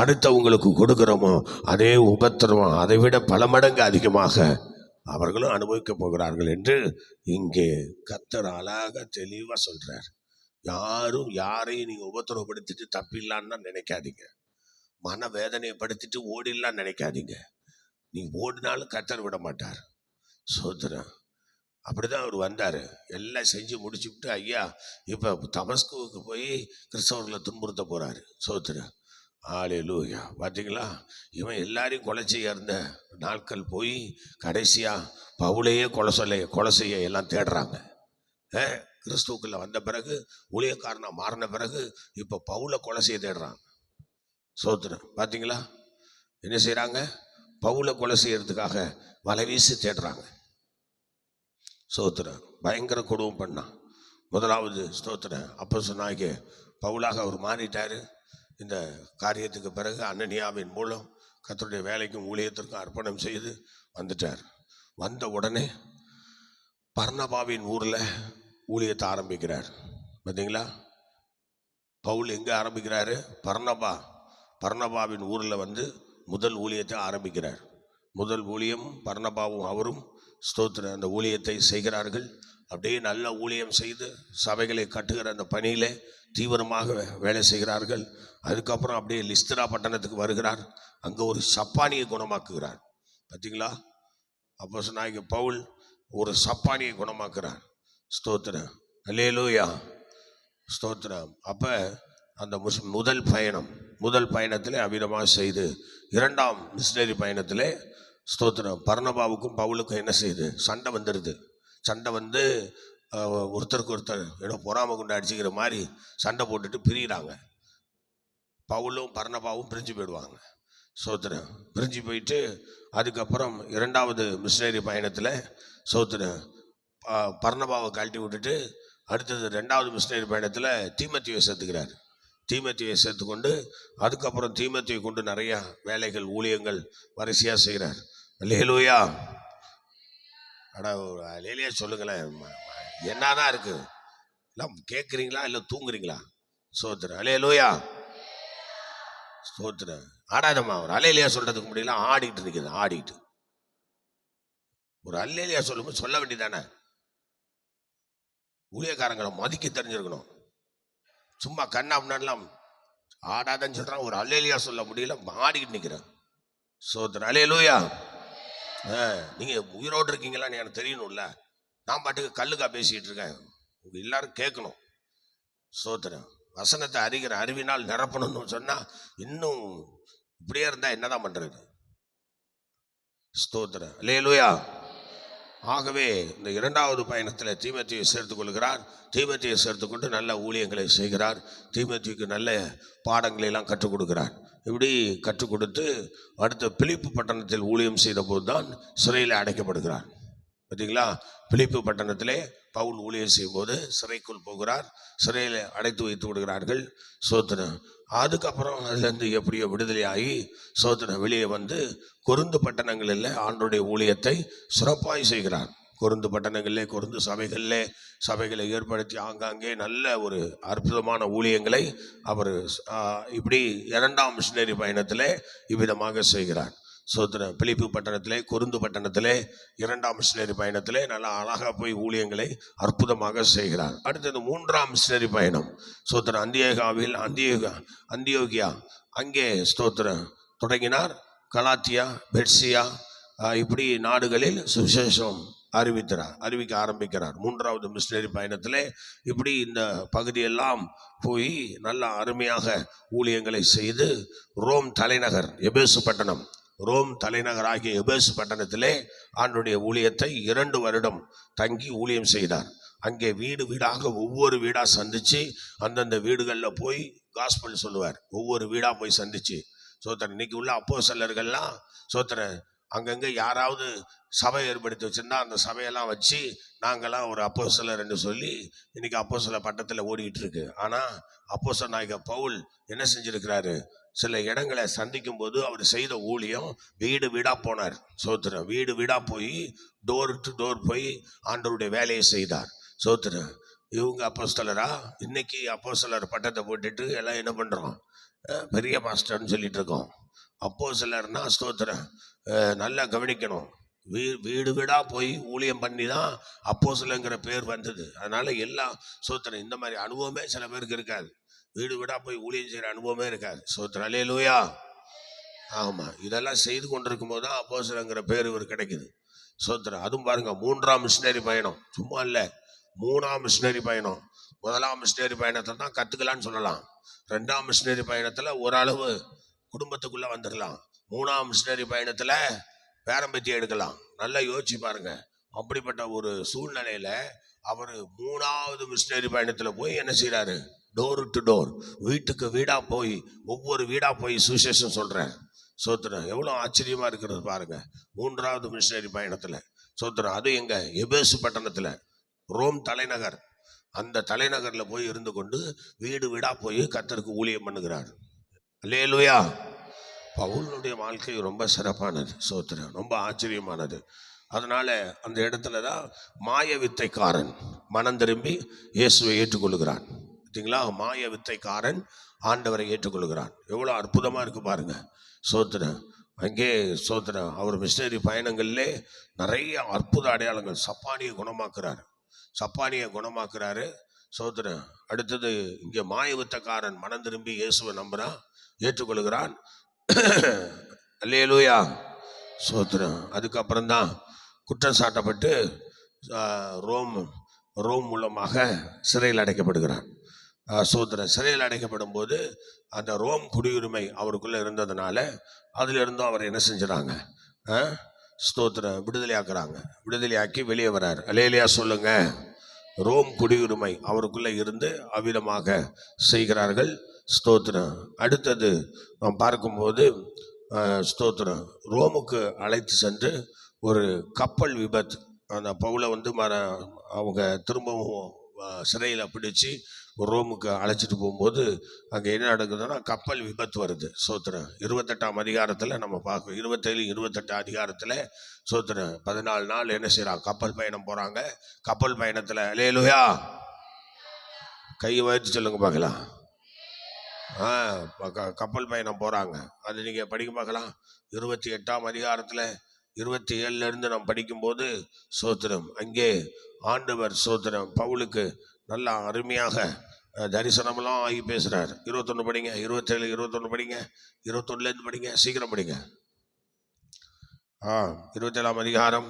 அடுத்தவங்களுக்கு கொடுக்கிறோமோ அதே உபத்திரவம் அதை விட பல மடங்கு அதிகமாக அவர்களும் அனுபவிக்க போகிறார்கள் என்று இங்கே கர்த்தர் அழகாக தெளிவா சொல்றார். யாரும் யாரையும் நீங்க உபத்திரவப்படுத்திட்டு தப்பில்லான்னு நினைக்காதீங்க. மன வேதனைப்படுத்திட்டு ஓடிடலான்னு நினைக்காதீங்க. நீ ஓடினாலும் கர்த்தர் விட மாட்டார். சோதரன் அப்படிதான் அவர் வந்தார். எல்லாம் செஞ்சு முடிச்சுவிட்டு ஐயா இப்போ தமஸ்குவுக்கு போய் கிறிஸ்தவர்களை துன்புறுத்த போகிறாரு. சோதரன் ஹல்லேலூயா. பார்த்தீங்களா, இவன் எல்லாரையும் கொலை செய்ய இருந்த நாட்கள் போய் கடைசியாக பவுலையே கொலை செய்ய எல்லாம் தேடுறாங்க. கிறிஸ்துவுக்குள்ள வந்த பிறகு, ஊழியக்காரனா மாறின பிறகு இப்போ பவுலை கொலை செய்ய தேடுறாங்க. சோதரன் பார்த்தீங்களா, என்ன செய்கிறாங்க? பவுலை கொலை செய்யறதுக்காக வலை வீசி தேடுறாங்க. ஸ்தோத்திரம். பயங்கர கொடுமை பண்ணான். முதலாவது ஸ்தோத்திரம் அப்போஸ்தலனாகிய பவுலாக அவர் மாறிட்டார். இந்த காரியத்துக்கு பிறகு அனனியாவின் மூலம் கர்த்தருடைய வேலைக்கும் ஊழியத்திற்கும் அர்ப்பணம் செய்து வந்துட்டார். வந்த உடனே பர்னபாவின் ஊரில் ஊழியத்தை ஆரம்பிக்கிறார். பார்த்தீங்களா, பவுல் எங்கே ஆரம்பிக்கிறாரு? பர்னபாவின் ஊரில் வந்து முதல் ஊழியத்தை ஆரம்பிக்கிறார். முதல் ஊழியம் பர்னபாவும் அவரும் ஸ்தோத்திரம் அந்த ஊழியத்தை செய்கிறார்கள். அப்படியே நல்ல ஊழியம் செய்து சபைகளை கட்டுகிற அந்த பணியிலே தீவிரமாக வேலை செய்கிறார்கள். அதுக்கப்புறம் அப்படியே லிஸ்திரா பட்டணத்துக்கு வருகிறார். அங்கே ஒரு சப்பானியை குணமாக்குகிறார். பார்த்தீங்களா, அப்போஸ்தலனாகிய பவுல் ஒரு சப்பானியை குணமாக்குறார். ஸ்தோத்திரம், அல்லேலூயா, ஸ்தோத்திரம். அப்போ அந்த முதல் பயணத்தில் அவ்விதமாக செய்து இரண்டாம் மிஷனரி பயணத்தில் ஸ்தோத்திரம் பர்னபாவுக்கும் பவுலுக்கும் என்ன செய்யுது? சண்டை வந்துடுது. சண்டை வந்து ஒருத்தருக்கு ஒருத்தர் ஏதோ பொறாமை கொண்டு அடிச்சுக்கிற மாதிரி சண்டை போட்டுட்டு பிரிகிறாங்க. பவுலும் பர்னபாவும் பிரிஞ்சு போயிடுவாங்க. ஸ்தோத்திரம் பிரிஞ்சு போயிட்டு அதுக்கப்புறம் இரண்டாவது மிஷனரி பயணத்தில் ஸ்தோத்திரம் பர்னபாவை கழட்டி விட்டுட்டு அடுத்தது ரெண்டாவது மிஷனரி பயணத்தில் தீமோத்தேயுவை சேர்த்துக்கிறார். தீமோத்தேயுவை சேர்த்துக்கொண்டு அதுக்கப்புறம் தீமோத்தேயுவை கொண்டு நிறையா வேலைகள் ஊழியங்கள் வரிசையாக செய்கிறார். அல்லேலூயா. அல்லேலூயா சொல்லுங்களேன். என்னதான் இருக்கு? எல்லாம் கேட்குறீங்களா இல்லை தூங்குறீங்களா? ஸ்தோத்திரம், அல்லேலூயா, ஸ்தோத்திரம். ஆடாதம்மா, ஒரு அல்லேலூயா சொல்றதுக்கு முடியல, ஆடிட்டு இருக்குது. ஆடிட்டு ஒரு அல்லேலூயா சொல்லும்போது சொல்ல வேண்டியதானே? ஊழியக்காரங்களை மதிக்க தெரிஞ்சிருக்கணும். சும்மா கண்ணா முன்னாடிலாம் ஆடாதன்னு சொல்றான், ஒரு அல்லேலூயா சொல்ல முடியல, ஆடிக்கிட்டு நிற்கிறேன். ஸ்தோத்திரம், அல்லேலூயா. நீங்க உயிரோடு இருக்கீங்களான்னு எனக்கு தெரியணும்ல. நான் பாட்டுக்கு கல்லுக்கா பேசிட்டு இருக்கேன், உங்க எல்லாரும் கேட்கணும். ஸ்தோத்திரம். வசனத்தை அறிகிற அறிவினால் நிரப்பணும்னு சொன்னா இன்னும் இப்படியே இருந்தா என்னதான் பண்றது? ஸ்தோத்திரம், அல்லேலூயா. ஆகவே இந்த இரண்டாவது பயணத்தில் தீமோத்தேயுவை சேர்த்துக் கொள்கிறார். தீமோத்தேயுவை சேர்த்துக்கொண்டு நல்ல ஊழியங்களை செய்கிறார். தீமோத்தேயுக்கு நல்ல பாடங்களை எல்லாம் கற்றுக் கொடுக்கிறார். இப்படி கற்றுக் கொடுத்து அடுத்த பிலிப்பு பட்டணத்தில் ஊழியம் செய்த போது தான் சிறையில் அடைக்கப்படுகிறார். பார்த்தீங்களா, பிலிப்பு பட்டணத்திலே பவுல் ஊழியம் செய்யும் போது சிறைக்குள் போகிறார். சிறையில் அடைத்து வைத்து விடுகிறார்கள். ஸ்தோத்திரம். அதுக்கப்புறம் அதுலேருந்து எப்படியோ விடுதலையாகி ஸ்தோத்திரம் வெளியே வந்து கொரிந்து பட்டணங்களில் ஆண்டவருடைய ஊழியத்தை சிறப்பாய் செய்கிறார். கொரிந்து பட்டணங்களிலே கொரிந்து சபைகளை ஏற்படுத்தி ஆங்காங்கே நல்ல ஒரு அற்புதமான ஊழியங்களை அவர் இப்படி இரண்டாம் மிஷனரி பயணத்திலே இவ்விதமாக செய்கிறார். ஸ்தோத்திரம். பிலிப்பு பட்டணத்திலே கொரிந்து பட்டணத்திலே இரண்டாம் மிஷனரி பயணத்திலே நல்லா அழகாக போய் ஊழியங்களை அற்புதமாக செய்கிறார். அடுத்தது மூன்றாம் மிஷனரி பயணம். ஸ்தோத்திரம். அந்தியோகியா அங்கே ஸ்தோத்திரம் தொடங்கினார். கலாத்தியா, பெர்சியா இப்படி நாடுகளில் சுவிசேஷம் அறிவிக்க ஆரம்பிக்கிறார். மூன்றாவது மிஷனரி பயணத்திலே இப்படி இந்த பகுதியெல்லாம் போய் நல்ல அருமையாக ஊழியங்களை செய்து ரோம் தலைநகர் எபேசு பட்டணத்திலே ஆண்டுடைய ஊழியத்தை 2 வருடம் தங்கி ஊழியம் செய்தார். அங்கே வீடு வீடாக ஒவ்வொரு வீடா சந்திச்சு அந்தந்த வீடுகளில் போய் காஸ்பல் சொல்லுவார். ஒவ்வொரு வீடா போய் சந்திச்சு. சோத்திரம் இன்னைக்கு உள்ள அப்போஸ்தலர்கள்லாம் சோத்திரம் அங்கங்கே யாராவது சபை ஏற்படுத்தி வச்சிருந்தா அந்த சபையெல்லாம் வச்சு நாங்கள்லாம் ஒரு அப்போஸ்தலர் என்று சொல்லி இன்னைக்கு அப்போஸ்தலர் பட்டத்தில் ஓடிக்கிட்டு இருக்கு. ஆனால் அப்போஸ்தலர் நாயகர் பவுல் என்ன செஞ்சிருக்கிறாரு? சில இடங்களை சந்திக்கும் போது அவர் செய்த ஊழியம் வீடு வீடா போனார். சோத்திரம் வீடு வீடா போய் டோர் டு டோர் போய் ஆண்டவருடைய வேலையை செய்தார். சோத்திரம் இவங்க அப்போஸ்தலரா? இன்னைக்கு அப்போஸ்தலர் பட்டத்தை போட்டுட்டு எல்லாம் என்ன பண்றோம்? பெரிய மாஸ்டர்னு சொல்லிட்டு இருக்கோம். அப்போஸ்தலர்னா ஸ்தோத்திரம் நல்லா கவனிக்கணும். வீடு வீடா போய் ஊழியம் பண்ணி தான் அப்போஸ்தலங்கிற பேர் வந்தது. அதனால எல்லாம் ஸ்தோத்திரம் இந்த மாதிரி அனுபவமே சில பேருக்கு இருக்காது. வீடு வீடா போய் ஊழியம் செய்யற அனுபவமே இருக்காது. ஸ்தோத்திரம் அல்லேலூயா. ஆமா, இதெல்லாம் செய்து கொண்டிருக்கும் போது தான் அப்போஸ்தலங்கிற பேர் இவர் கிடைக்குது. ஸ்தோத்திரம். அதுவும் பாருங்க, 3ஆம் மிஷினரி பயணம். சும்மா இல்லை, 3ஆம் மிஷினரி பயணம். 1ஆம் மிஷினரி பயணத்தை தான் கத்துக்கலான்னு சொல்லலாம். 2ஆம் மிஷினரி பயணத்துல ஓரளவு குடும்பத்துக்குள்ள வந்துடலாம். 3ஆம் மிஷினரி பயணத்துல பேரம்பத்தியம் எடுக்கலாம். நல்லா யோசிச்சு பாருங்க. அப்படிப்பட்ட ஒரு சூழ்நிலையில அவர் 3ஆவது மிஷினரி பயணத்துல போய் என்ன செய்யறாரு? டோர் டு டோர், வீட்டுக்கு வீடா போய் ஒவ்வொரு வீடா போய் சுவிசேஷம் சொல்றேன். சோத்திரம் எவ்வளவு ஆச்சரியமா இருக்கிறது பாருங்க. 3ஆவது மிஷினரி பயணத்துல சோத்திரம். அது எங்க? எபேசு பட்டணத்துல, ரோம் தலைநகர். அந்த தலைநகர்ல போய் இருந்து கொண்டு வீடு வீடா போய் கர்த்தருக்கு ஊழியம் பண்ணுகிறார். அல்லேலூயா. பவுலுடைய வாழ்க்கை ரொம்ப சிறப்பானது. சோத்திரம் ரொம்ப ஆச்சரியமானது. அதனால அந்த இடத்துல தான் மாய வித்தைக்காரன் மனம் திரும்பி இயேசுவை ஏற்றுக்கொள்கிறான். பார்த்தீங்களா? மாய வித்தைக்காரன் ஆண்டவரை ஏற்றுக்கொள்கிறான். எவ்வளோ அற்புதமா இருக்கு பாருங்க. சோத்திரம் அங்கே சோத்திரம் அவர் மிஷினரி பயணங்கள்லே நிறைய அற்புத அடையாளங்கள். சப்பானியை குணமாக்குறாரு. சோத்திரம். அடுத்தது இங்கே மாய வித்தைக்காரன் மனம் திரும்பி இயேசுவை நம்புறான், ஏற்றுக்கொள்கிறான். அல்லேலூயா. சோத்திரம். அதுக்கப்புறம் தான் குற்றம் சாட்டப்பட்டு ரோம் மூலமாக சிறையில் அடைக்கப்படுகிறான். சோத்திரம். சிறையில் அடைக்கப்படும் போது அந்த ரோம் குடியுரிமை அவருக்குள்ள இருந்ததுனால அதுல இருந்தும் அவர் என்ன செஞ்சுறாங்க? ஸ்தோத்திரம் விடுதலையாக்குறாங்க. விடுதலையாக்கி வெளியே வர்றார். அல்லேலூயா சொல்லுங்க. ரோம் குடியுரிமை அவருக்குள்ள இருந்து அவ்விதமாக செய்கிறார்கள். ஸ்தோத்திரம். அடுத்தது நாம் பார்க்கும்போது ஸ்தோத்திரம் ரோமுக்கு அழைத்து சென்று ஒரு கப்பல் விபத்து. அந்த பவுலை அவங்க திரும்பவும் சிறையில் பிடிச்சி ரோமுக்கு அழைச்சிட்டு போகும்போது அங்கே என்ன நடக்குதுன்னா கப்பல் விபத்து வருது. சோத்திரம் 28ஆம் அதிகாரத்தில் நம்ம பார்க்கணும். 27, 28 அதிகாரத்தில் சோத்திரம் 14 நாள் என்ன செய்யறாங்க? கப்பல் பயணம் போறாங்க. கப்பல் பயணத்தில் அல்லேலூயா கையை வச்சு சொல்லுங்க பார்க்கலாம். கப்பல் பயணம் போறாங்க. அது நீங்க படிக்க பார்க்கலாம். 28ஆம் அதிகாரத்தில் 27 இருந்து நாம் படிக்கும்போது சோத்திரம் அங்கே ஆண்டவர் சோத்திரம் பவுலுக்கு நல்லா அருமையாக தரிசனமெல்லாம் ஆகி பேசுறார். 21 படிங்க, 27, 21 படிங்க, 21 படிங்க, சீக்கிரம் படிங்க. 27ஆம் அதிகாரம்.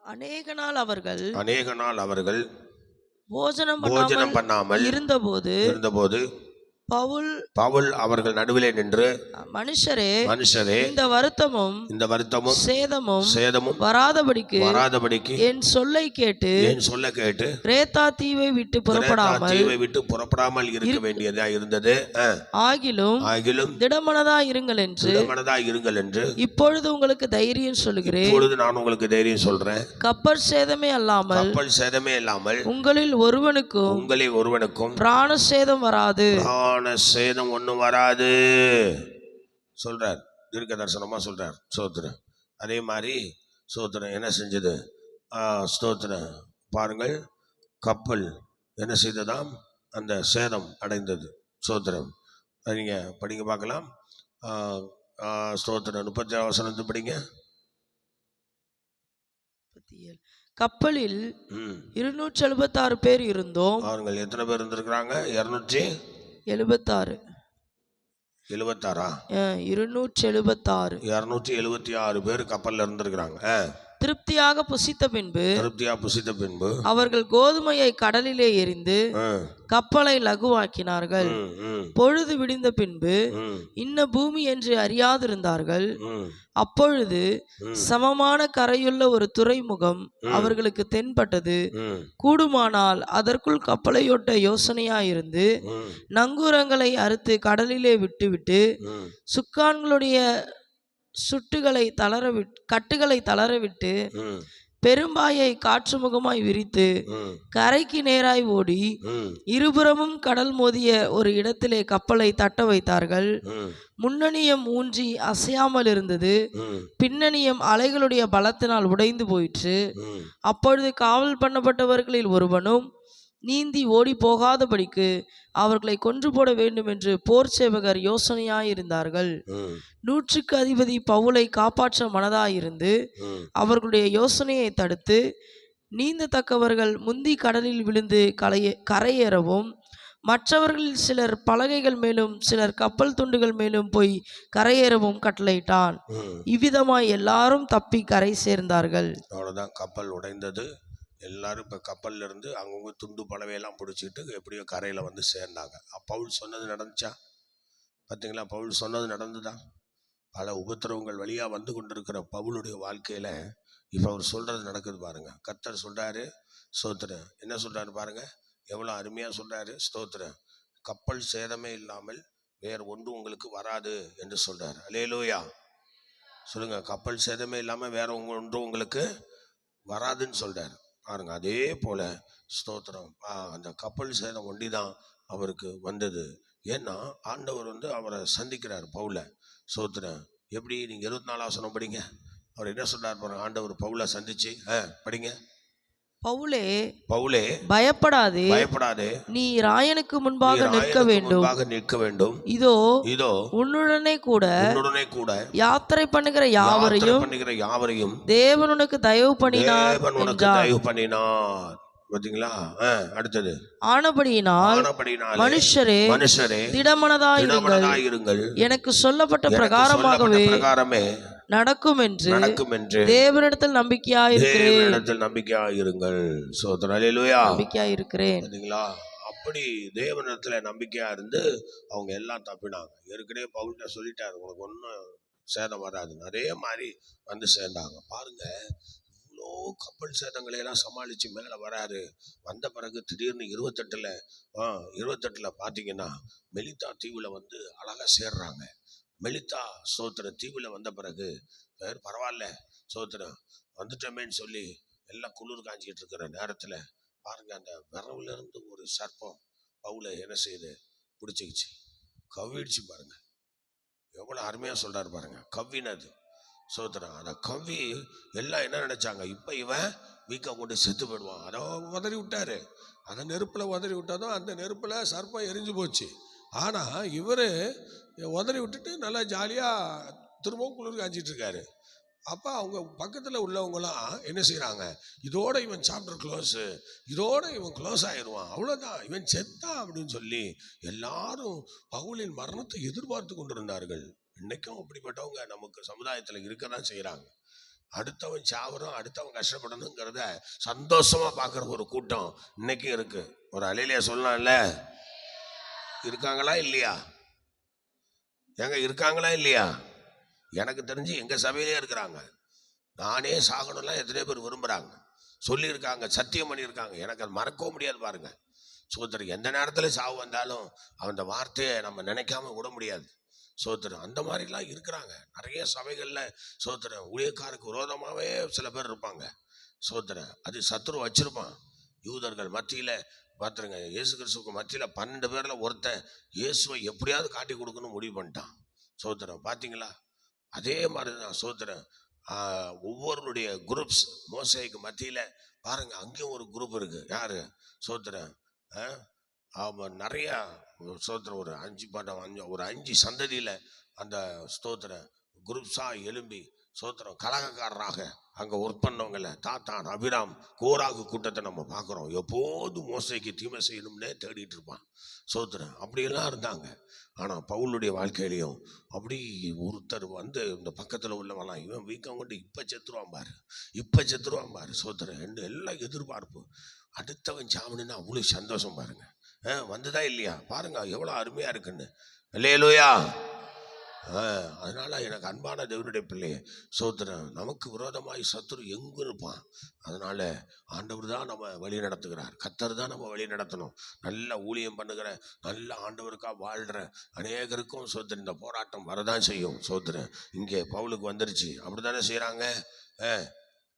அநேக நாள் அவர்கள் போஜனம் பண்ணாமல் இருந்தபோது பவுல் அவர்கள் நடுவிலே நின்று, மனுஷரே இந்த வருத்தமும் சேதமும் வராதபடிக்கு என் சொல்ல கேட்டு கிரேத்தா தீவை விட்டு புறப்படாமல் இருக்க வேண்டியதா இருந்தது. ஆகிலும் திடமனதா இருங்கள் என்று இப்பொழுது உங்களுக்கு தைரியம் சொல்லுகிறேன். இப்பொழுது நான் உங்களுக்கு தைரியம் சொல்றேன். கப்பல் சேதமே இல்லாமல் உங்களில் ஒருவனுக்கும் பிராண சேதம் வராது. சேதம் ஒண்ணும் வராது சொல்றார். தீர்க்க தரிசனமா சொல்றார். சோத்திரம். அதே மாதிரி சோத்திரம் என்ன செஞ்சது? ஸ்தோத்திரம் பாருங்கள், கப்பல் என்ன செய்ததாம்? அந்த சேதம் அடைந்தது. சோத்திரம் நீங்க படிங்க பார்க்கலாம். ஸ்தோத்திரம் 37 வசனத்தை படிங்க. கப்பலில் 276 பேர் இருந்தோம். அவர்கள் எத்தனை பேர் இருந்திருக்கிறாங்க? 276. 276 பேர் கப்பல்ல இருந்திருக்கிறாங்க. திருப்தியாக புசித்த பின்பு திருப்தியா புசித்த பின்பு அவர்கள் கோதுமையை கடலிலே எறிந்து ஆ, கப்பலை லகுவாக்கினார்கள். ம், ம், பொழுது விடிந்த பின்பு ம், இன்ன பூமி என்று அறியாதிருந்தார்கள். ம், அப்பொழுது ம், சமமான கரையுள்ள ஒரு துறைமுகம் அவர்களுக்கு தென்பட்டது. ம், கூடுமானால் அதற்குள் கப்பலையொட்ட யோசனையாயிருந்து ம், நங்கூரங்களை அறுத்து கடலிலே விட்டுவிட்டு ம், சுக்கான்களுடைய கட்டுகளை தளரவிட்டு ம், பெரும்பாயை காற்று முகமாய் விரித்து ம், கரைக்கு நேராய் ஓடி ம், இருபுறமும் கடல் மோதிய ஒரு இடத்திலே கப்பலை தட்ட வைத்தார்கள். ம், முன்னணியம் ஊன்றி அசையாமல் இருந்தது. ம், பின்னணியம் அலைகளுடைய பலத்தினால் உடைந்து போயிற்று. ம், அப்பொழுது காவல் பண்ணப்பட்டவர்களில் ஒருவனும் நீந்தி ஓடி போகாதபடிக்கு அவர்களை கொன்று போட வேண்டும் என்று போர் சேவகர் யோசனையாயிருந்தார்கள். ம், 100க்கு அதிபதி பவுலை காப்பாற்ற மனதாயிருந்து ம், அவர்களுடைய யோசனையை தடுத்து நீந்தத்தக்கவர்கள் முந்தி கடலில் விழுந்து கரையேறவும் மற்றவர்களில் சிலர் பலகைகள் மேலும் சிலர் கப்பல் துண்டுகள் மேலும் போய் கரையேறவும் கட்டளையிட்டான். ம். இவ்விதமாய் எல்லாரும் தப்பி கரை சேர்ந்தார்கள். அவ்வளோதான், கப்பல் உடைந்தது. எல்லாரும் இப்போ கப்பல்ல இருந்து அவங்கவுங்க துண்டு பலவையெல்லாம் பிடிச்சிட்டு எப்படியோ கரையில் வந்து சேர்ந்தாங்க. பவுல் சொன்னது நடந்துச்சா? பார்த்தீங்களா, பவுல் சொன்னது நடந்துதான். பல உபத்திரவங்கள் வழியாக வந்து கொண்டிருக்கிற பவுலுடைய வாழ்க்கையில் இப்போ அவர் சொல்கிறது நடக்குது பாருங்க. கர்த்தர் சொல்கிறாரு, ஸ்தோத்திரம். என்ன சொல்கிறாரு பாருங்க, எவ்வளோ அருமையாக சொல்கிறாரு. ஸ்தோத்திரம். கப்பல் சேதமே இல்லாமல் வேறு ஒன்றும் உங்களுக்கு வராது என்று சொல்கிறார். அல்லேலூயா சொல்லுங்க. கப்பல் சேதமே இல்லாமல் வேற ஒன்றும் உங்களுக்கு வராதுன்னு சொல்கிறார் பாருங்க. அதே போல ஸ்தோத்திரம், அந்த கப்பல் சேதம் ஒண்டி தான் அவருக்கு வந்தது. ஏன்னா ஆண்டவர் வந்து அவரை சந்திக்கிறார் பவுலை. ஸ்தோத்திரம். எப்படி? நீங்கள் 24 வசனம் படிங்க. அவர் என்ன சொல்றார் பாருங்க. ஆண்டவர் பவுலை சந்திச்சு படிங்க. பவுலே பயப்படாதே, பயப்படாதே, நீ ராயனுக்கு முன்பாக நிற்க வேண்டும். இதோ உன்னுடனே கூட யாத்திரை பண்ணுகிற யாவரையும் தேவன் உனக்கு தயவு பண்ணினார். பாத்தீங்களா? அடுத்தது, ஆனபடியினால் மனுஷரே திடமனதாயிருங்கள், எனக்கு சொல்லப்பட்ட பிரகாரமே நடக்கும் என்று தேவனிடத்தில் நம்பிக்கையாயிருங்கள். சோதரன். அல்லேலூயா. நம்பிக்கையாயிருக்கிறேன். பாத்தீங்களா? அப்படி தேவனிடத்துல நம்பிக்கையா இருந்து அவங்க எல்லாம் தப்பினாங்க. ஏற்கனவே பவுல்கிட்ட சொல்லிட்டாரு, உனக்கு ஒன்றும் சேதம் வராதுன்னு. அதே மாதிரி வந்து சேர்ந்தாங்க பாருங்க. இவ்வளோ கப்பல் சேதங்களை எல்லாம் சமாளிச்சு மேலே வராரு. வந்த பிறகு திடீர்னு 28ல் பார்த்தீங்கன்னா மெலித்தா தீவில் வந்து அழகாக சேர்றாங்க. மெலித்தா சோத்திரம் தீவில் வந்த பிறகு பரவாயில்ல சோத்திரம் வந்துட்டோமேன்னு சொல்லி எல்லாம் குளிர் காஞ்சிக்கிட்டு இருக்கிற நேரத்தில் பாருங்க, அந்த விரவுல இருந்து ஒரு சர்ப்பம் பவுலை என்ன செய்யுது? பிடிச்சிக்கிச்சு, கவ்விடுச்சு. பாருங்க எவ்வளோ அருமையாக சொல்றாரு பாருங்க. கவ்வினது சோத்திரம். அதை கவ்வி எல்லாம் என்ன நினைச்சாங்க, இப்போ இவன் வீக்கை கொண்டு செத்து போயிடுவான். அதை உதறி விட்டாரு. அந்த நெருப்பில் உதறி விட்டதும் அந்த நெருப்பில் சர்ப்பம் எரிஞ்சு போச்சு. ஆனால் இவர் உதறி விட்டுட்டு நல்லா ஜாலியாக திரும்பவும் குளிர் காஞ்சிட்டு இருக்காரு. அப்போ அவங்க பக்கத்தில் உள்ளவங்களாம் என்ன செய்கிறாங்க, இதோட இவன் சாப்டர் க்ளோஸு, இதோட இவன் க்ளோஸ் ஆயிடுவான், அவ்வளோதான், இவன் செத்தான் அப்படின்னு சொல்லி எல்லாரும் பவுலின் மரணத்தை எதிர்பார்த்து கொண்டிருந்தார்கள். இன்னைக்கும் அப்படிப்பட்டவங்க நமக்கு சமுதாயத்தில் இருக்க தான் செய்கிறாங்க. அடுத்தவன் சாவரும் அடுத்தவன் கஷ்டப்படணுங்கிறத சந்தோஷமா பார்க்குற ஒரு கூட்டம் இன்னைக்கும் இருக்கு. ஒரு அலையிலையா சொல்லலாம்ல, இருக்காங்களா இல்லையா? எங்க இருக்காங்களா இல்லையா? எனக்கு தெரிஞ்சு எங்க சபையிலே இருக்கிறாங்க. நானே சாகணும்லாம் எத்தனையோ பேர் விரும்புறாங்க, சொல்லியிருக்காங்க, சத்தியம் பண்ணியிருக்காங்க. எனக்கு அது மறக்கவும் முடியாது பாருங்க. சோத்திரம். எந்த நேரத்தில் சாவு வந்தாலும் அந்த வார்த்தையை நம்ம நினைக்காம விட முடியாது. சோத்திரம். அந்த மாதிரிலாம் இருக்கிறாங்க நிறைய சபைகளில். சோத்திரம். ஊழியக்காருக்கு விரோதமாகவே சில பேர் இருப்பாங்க. சோத்திரம். அது சத்துரு வச்சிருப்பான். யூதர்கள் மத்தியில் பார்த்துருங்க, இயேசு கிறிஸ்துவுக்கு மத்தியில் 12 பேரில் ஒருத்தன் இயேசுவை எப்படியாவது காட்டி கொடுக்கணும்னு முடிவு பண்ணிட்டான். சோத்திரம். பார்த்தீங்களா? அதே மாதிரி தான் சோத்திரம். ஒவ்வொருடைய குரூப்ஸ் மோசேக்கு மத்தியில் பாருங்க, அங்கேயும் ஒரு குரூப் இருக்கு. யாரு? சோத்திரம். அவன் நிறையா ஸ்தோத்திரம். ஒரு 5 சந்ததியில் அந்த ஸ்தோத்திரம் குரூப்ஸாக எழும்பி சோத்திரம் கலகக்காரராக அங்கே ஒர்க் பண்ணவங்கள தாத்தான் அபிராம் கோராகு கூட்டத்தை நம்ம பார்க்குறோம். எப்போதும் மோசைக்கு தீமை செய்யணும்னே தேடிட்டு இருப்பான். சோத்திரம் அப்படியெல்லாம் இருந்தாங்க. ஆனால் பவுலுடைய வாழ்க்கையிலையும் அப்படி ஒருத்தர் வந்து இந்த பக்கத்தில் உள்ளவங்களாம் இவன் வீக்கம் கொண்டு இப்போ செத்துருவான் பாரு சோத்திரம் என்று எல்லாம் எதிர்பார்ப்பு. அடுத்தவன் சாமணுன்னா அவ்வளோ சந்தோஷம் பாருங்க. வந்துதா இல்லையா பாருங்க எவ்வளோ அருமையாக இருக்குன்னு. அல்லேலூயா. அதனால எனக்கு அன்பான தேவனுடைய பிள்ளையே சோத்திரம், நமக்கு விரோதமாய் சத்துரு எங்கு இருப்பான். அதனால ஆண்டவர் தான் நம்ம வழி நடத்துகிறார். கர்த்தர் தான் நம்ம வழி நடத்தணும். நல்ல ஊழியம் பண்ணுகிற நல்ல ஆண்டவருக்காக வாழ்கிற அநேகருக்கும் சோத்திரம் இந்த போராட்டம் வரதான் செய்யும். சோத்திரம் இங்கே பவுலுக்கு வந்துருச்சு. அப்படித்தானே செய்கிறாங்க.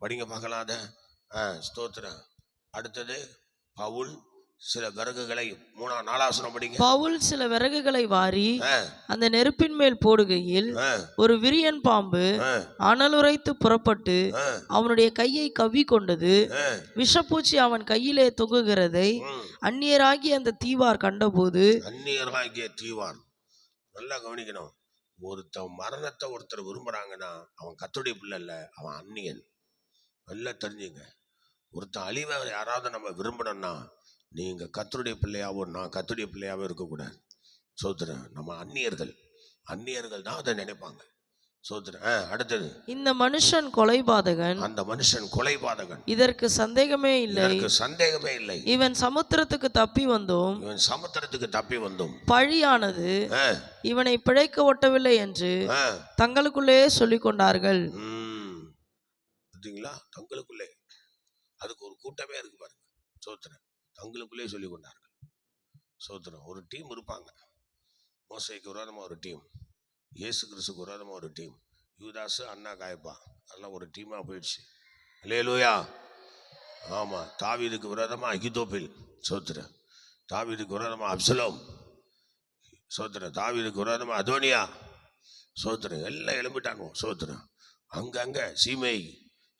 படிங்க பார்க்கலாம் அதை. ஸ்தோத்திரம். அடுத்தது பவுல் சில விறகுகளை 4 படிங்க. பவுல் சில விறகுகளை வாரி அந்த நெருப்பின் மேல் போடுகையில் ஒரு விரியன் பாம்பு அனலுரைத்து புறப்பட்டு அவனுடைய கையை கவ்வி கொண்டது. விஷப்பூச்சி அவன் கையிலே தொங்குகிறதை அந்நியராகிய அந்த தீவார் கண்டபோது. அந்நியராகிய தீவார் நல்லா கவனிக்கணும். மரணத்தை ஒருத்தர் விரும்புறாங்கன்னா அவன் கர்த்தருடைய பிள்ளை இல்ல, அவன் அந்நியன். நல்லா தெரிஞ்சுங்க. ஒருத்தன் அழிவை யாராவது நம்ம விரும்பணும்னா நீங்கள் கர்த்தருடைய பிள்ளையாவோ நான் கர்த்தருடைய பிள்ளையாவோ இருக்கக்கூடாது. சோத்திரம் நம்ம அந்நியர்கள் தான் அதை நினைப்பாங்க. சோத்திரம். அடுத்தது இந்த மனுஷன் கொலைபாதகன். அந்த மனுஷன் கொலைபாதகன், இதற்கு சந்தேகமே இல்லை. இவன் சமுத்திரத்துக்கு தப்பி வந்தோம் பழியானது இவனை பிழைக்க ஒட்டவில்லை என்று தங்களுக்குள்ளே சொல்லிக் கொண்டார்கள். பார்த்தீங்களா? தங்களுக்குள்ளே அதுக்கு ஒரு கூட்டமே இருக்கு பாருங்க. சோத்திரம் தங்களுக்குள்ளே சொல்லி கொண்டார்கள். சோத்திரம் ஒரு டீம் இருப்பாங்க. மோசேக்கு விரோதமாக ஒரு டீம், இயேசு கிறிஸ்துக்கு விரோதமாக ஒரு டீம், யூதாசு அண்ணா காயப்பா அதெல்லாம் ஒரு டீமாக போயிடுச்சு. அல்லேலூயா. ஆமாம். தாவீதுக்கு விரோதமாக அகிதோப்பேல். சோத்திரம். தாவீதுக்கு விரோதமாக அப்சலோம். சோத்திரம். தாவீதுக்கு விரோதமாக அதோனியா. சோத்திரம் எல்லாம் எழும்பிட்டாங்க. சோத்திரம் அங்கங்கே சீமை.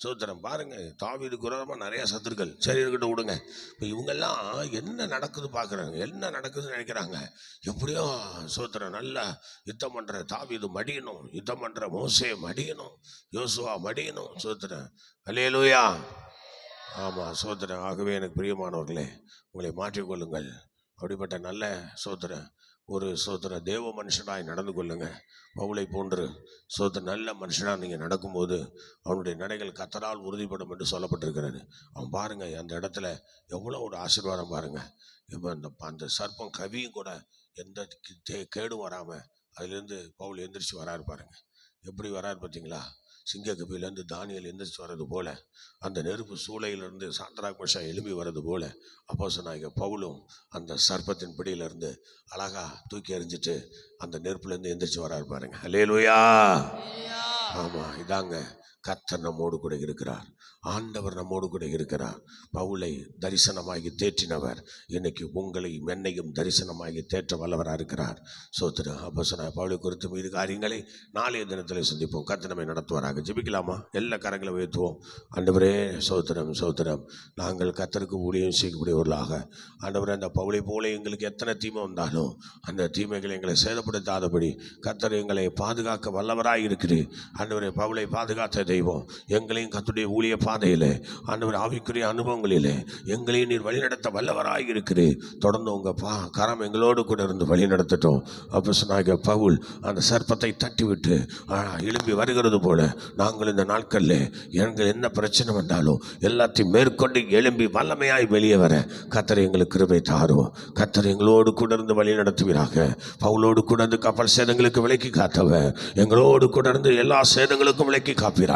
சோத்திரம் பாருங்க, தாவீதுக்கு விரோதமாக நிறைய சத்துருக்கள். சரி இருக்கட்டும் விடுங்க. இப்போ இவங்கெல்லாம் என்ன நடக்குது பார்க்குறாங்க, என்ன நடக்குதுன்னு நினைக்கிறாங்க. எப்படியோ சோத்திரம் நல்லா யுத்தம் பண்ணுற தாவீது மடியணும், யுத்தம் பண்ணுற மோசே மடியணும், யோசுவா மடியணும். சோத்திரம். அல்லேலூயா. ஆமாம். சோத்திரம். ஆகவே எனக்கு பிரியமானவர்களே, உங்களை மாற்றிக்கொள்ளுங்கள். அப்படிப்பட்ட நல்ல சோத்திரம் ஒரு தேவ மனுஷனாய் நடந்து கொள்ளுங்க. பவுலை போன்று நல்ல மனுஷனாக நீங்கள் நடக்கும்போது அவனுடைய நடைகள் கர்த்தரால் உறுதிப்படும் என்று சொல்லப்பட்டிருக்கிறது. அவன் பாருங்க அந்த இடத்துல எவ்வளோ ஒரு ஆசீர்வாதம் பாருங்க. இப்போ அந்த சர்ப்பம் கவியும் கூட எந்த கேடும் வராமல் அதுலேருந்து பவுல் எந்திரிச்சு வராரு பாருங்க. எப்படி வராரு பார்த்தீங்களா? சிங்கக்கபிலேருந்து தானியல் எந்திரிச்சு வர்றது போல, அந்த நெருப்பு சூளையிலிருந்து சாத்ராக் மேஷாக் எழும்பி வர்றது போல அப்போஸ்தலனாகிய பவுலும் அந்த சர்ப்பத்தின் பிடியிலிருந்து அழகா தூக்கி எறிஞ்சிட்டு அந்த நெருப்புலேருந்து எந்திரிச்சு வராரு பாருங்க. அல்லேலூயா. ஆமாம். இதாங்க கர்த்தர் நம்மோடு கூட இருக்கிறார். ஆண்டவர் நம்மோடு கூட இருக்கிறார். பவுலை தரிசனமாகி தேற்றினவர் இன்னைக்கு உங்களையும் என்னையும் தரிசனமாகி தேற்ற வல்லவராக இருக்கிறார். சோத்திரம். அப்போஸ்தலனாகிய பவுலை குறித்து மீது காரியங்களை நாளைய தினத்தில் சந்திப்போம். கர்த்தர் நம்மை நடத்துவாராக. ஜெபிக்கலாமா? எல்லா கரங்களை உயர்த்துவோம். ஆண்டவரே சோத்திரம். நாங்கள் கர்த்தருக்கு ஊழியம் செய்யக்கூடியவர்களாக ஆண்டவரே அந்த பவுலை போல எங்களுக்கு எத்தனை தீமை வந்தாலும் அந்த தீமைகளை எங்களை சேதப்படுத்தாதபடி கர்த்தர் எங்களை பாதுகாக்க வல்லவராக இருக்கிறீர். ஆண்டவரே பவுலை பாதுகாத்த தெய்வம், எங்களையும் கர்த்தருடைய ஊழிய பாதையிலே ஆண்டவர் ஆவிக்குரிய அனுபவங்களிலே எங்களையும் நீர் வழிநடத்த வல்லவராக இருக்கிறீர். தொடர்ந்து உங்கள் கரம் எங்களோடு கூட இருந்து வழி நடத்தட்டும். அப்போஸ்தலனாகிய பவுல் அந்த சர்ப்பத்தை தட்டிவிட்டு எழும்பி வருகிறது போல நாங்கள் இந்த நாட்களில் எங்கள் என்ன பிரச்சனை வந்தாலும் எல்லாத்தையும் மேற்கொண்டு எழும்பி வல்லமையாய் வெளியே வர கர்த்தர் எங்களுக்கு கிருபை தாரும். கர்த்தர் எங்களோடு கூட இருந்து வழி நடத்துவீராக. பவுலோடு கூட இருந்து கப்பல் சேதங்களுக்கு விலக்கி காத்தவர் எங்களோடு கூட இருந்து எல்லா சேதங்களுக்கும் விலக்கி காப்பீராக.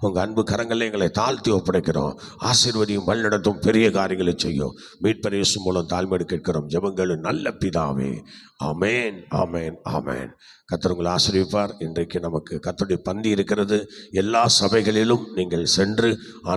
உங்கள் அன்பு கரங்களில் எங்களை தாழ்த்தி ஒப்படைக்கிறோம். ஆசீர்வதியும் வழிநடத்தும் பெரிய காரியங்களை செய்யும். மீட்பர் இயேசு மூலம் தாழ்மையோடு கேட்கிறோம் ஜெபங்களும் நல்ல பிதாவே. ஆமென், ஆமென், ஆமென். கர்த்தர் உங்களை ஆசீர்வதிப்பார். இன்றைக்கு நமக்கு கர்த்தருடைய பந்தி இருக்கிறது. எல்லா சபைகளிலும் நீங்கள் சென்று